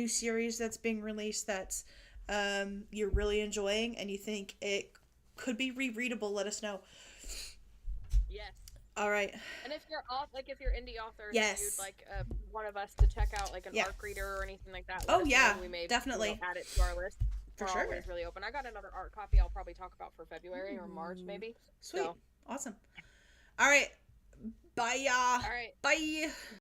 series that's being released that's you're really enjoying and you think it could be rereadable, let us know. Yes. All right. And if you're if you're indie authors, yes, you'd like one of us to check out like an ARC reader or anything like that. Oh yeah, we may definitely add it to our list. For sure. Always really open. I got another art copy I'll probably talk about for February or March maybe. Sweet. So. Awesome. All right. Bye, y'all. All right. Bye.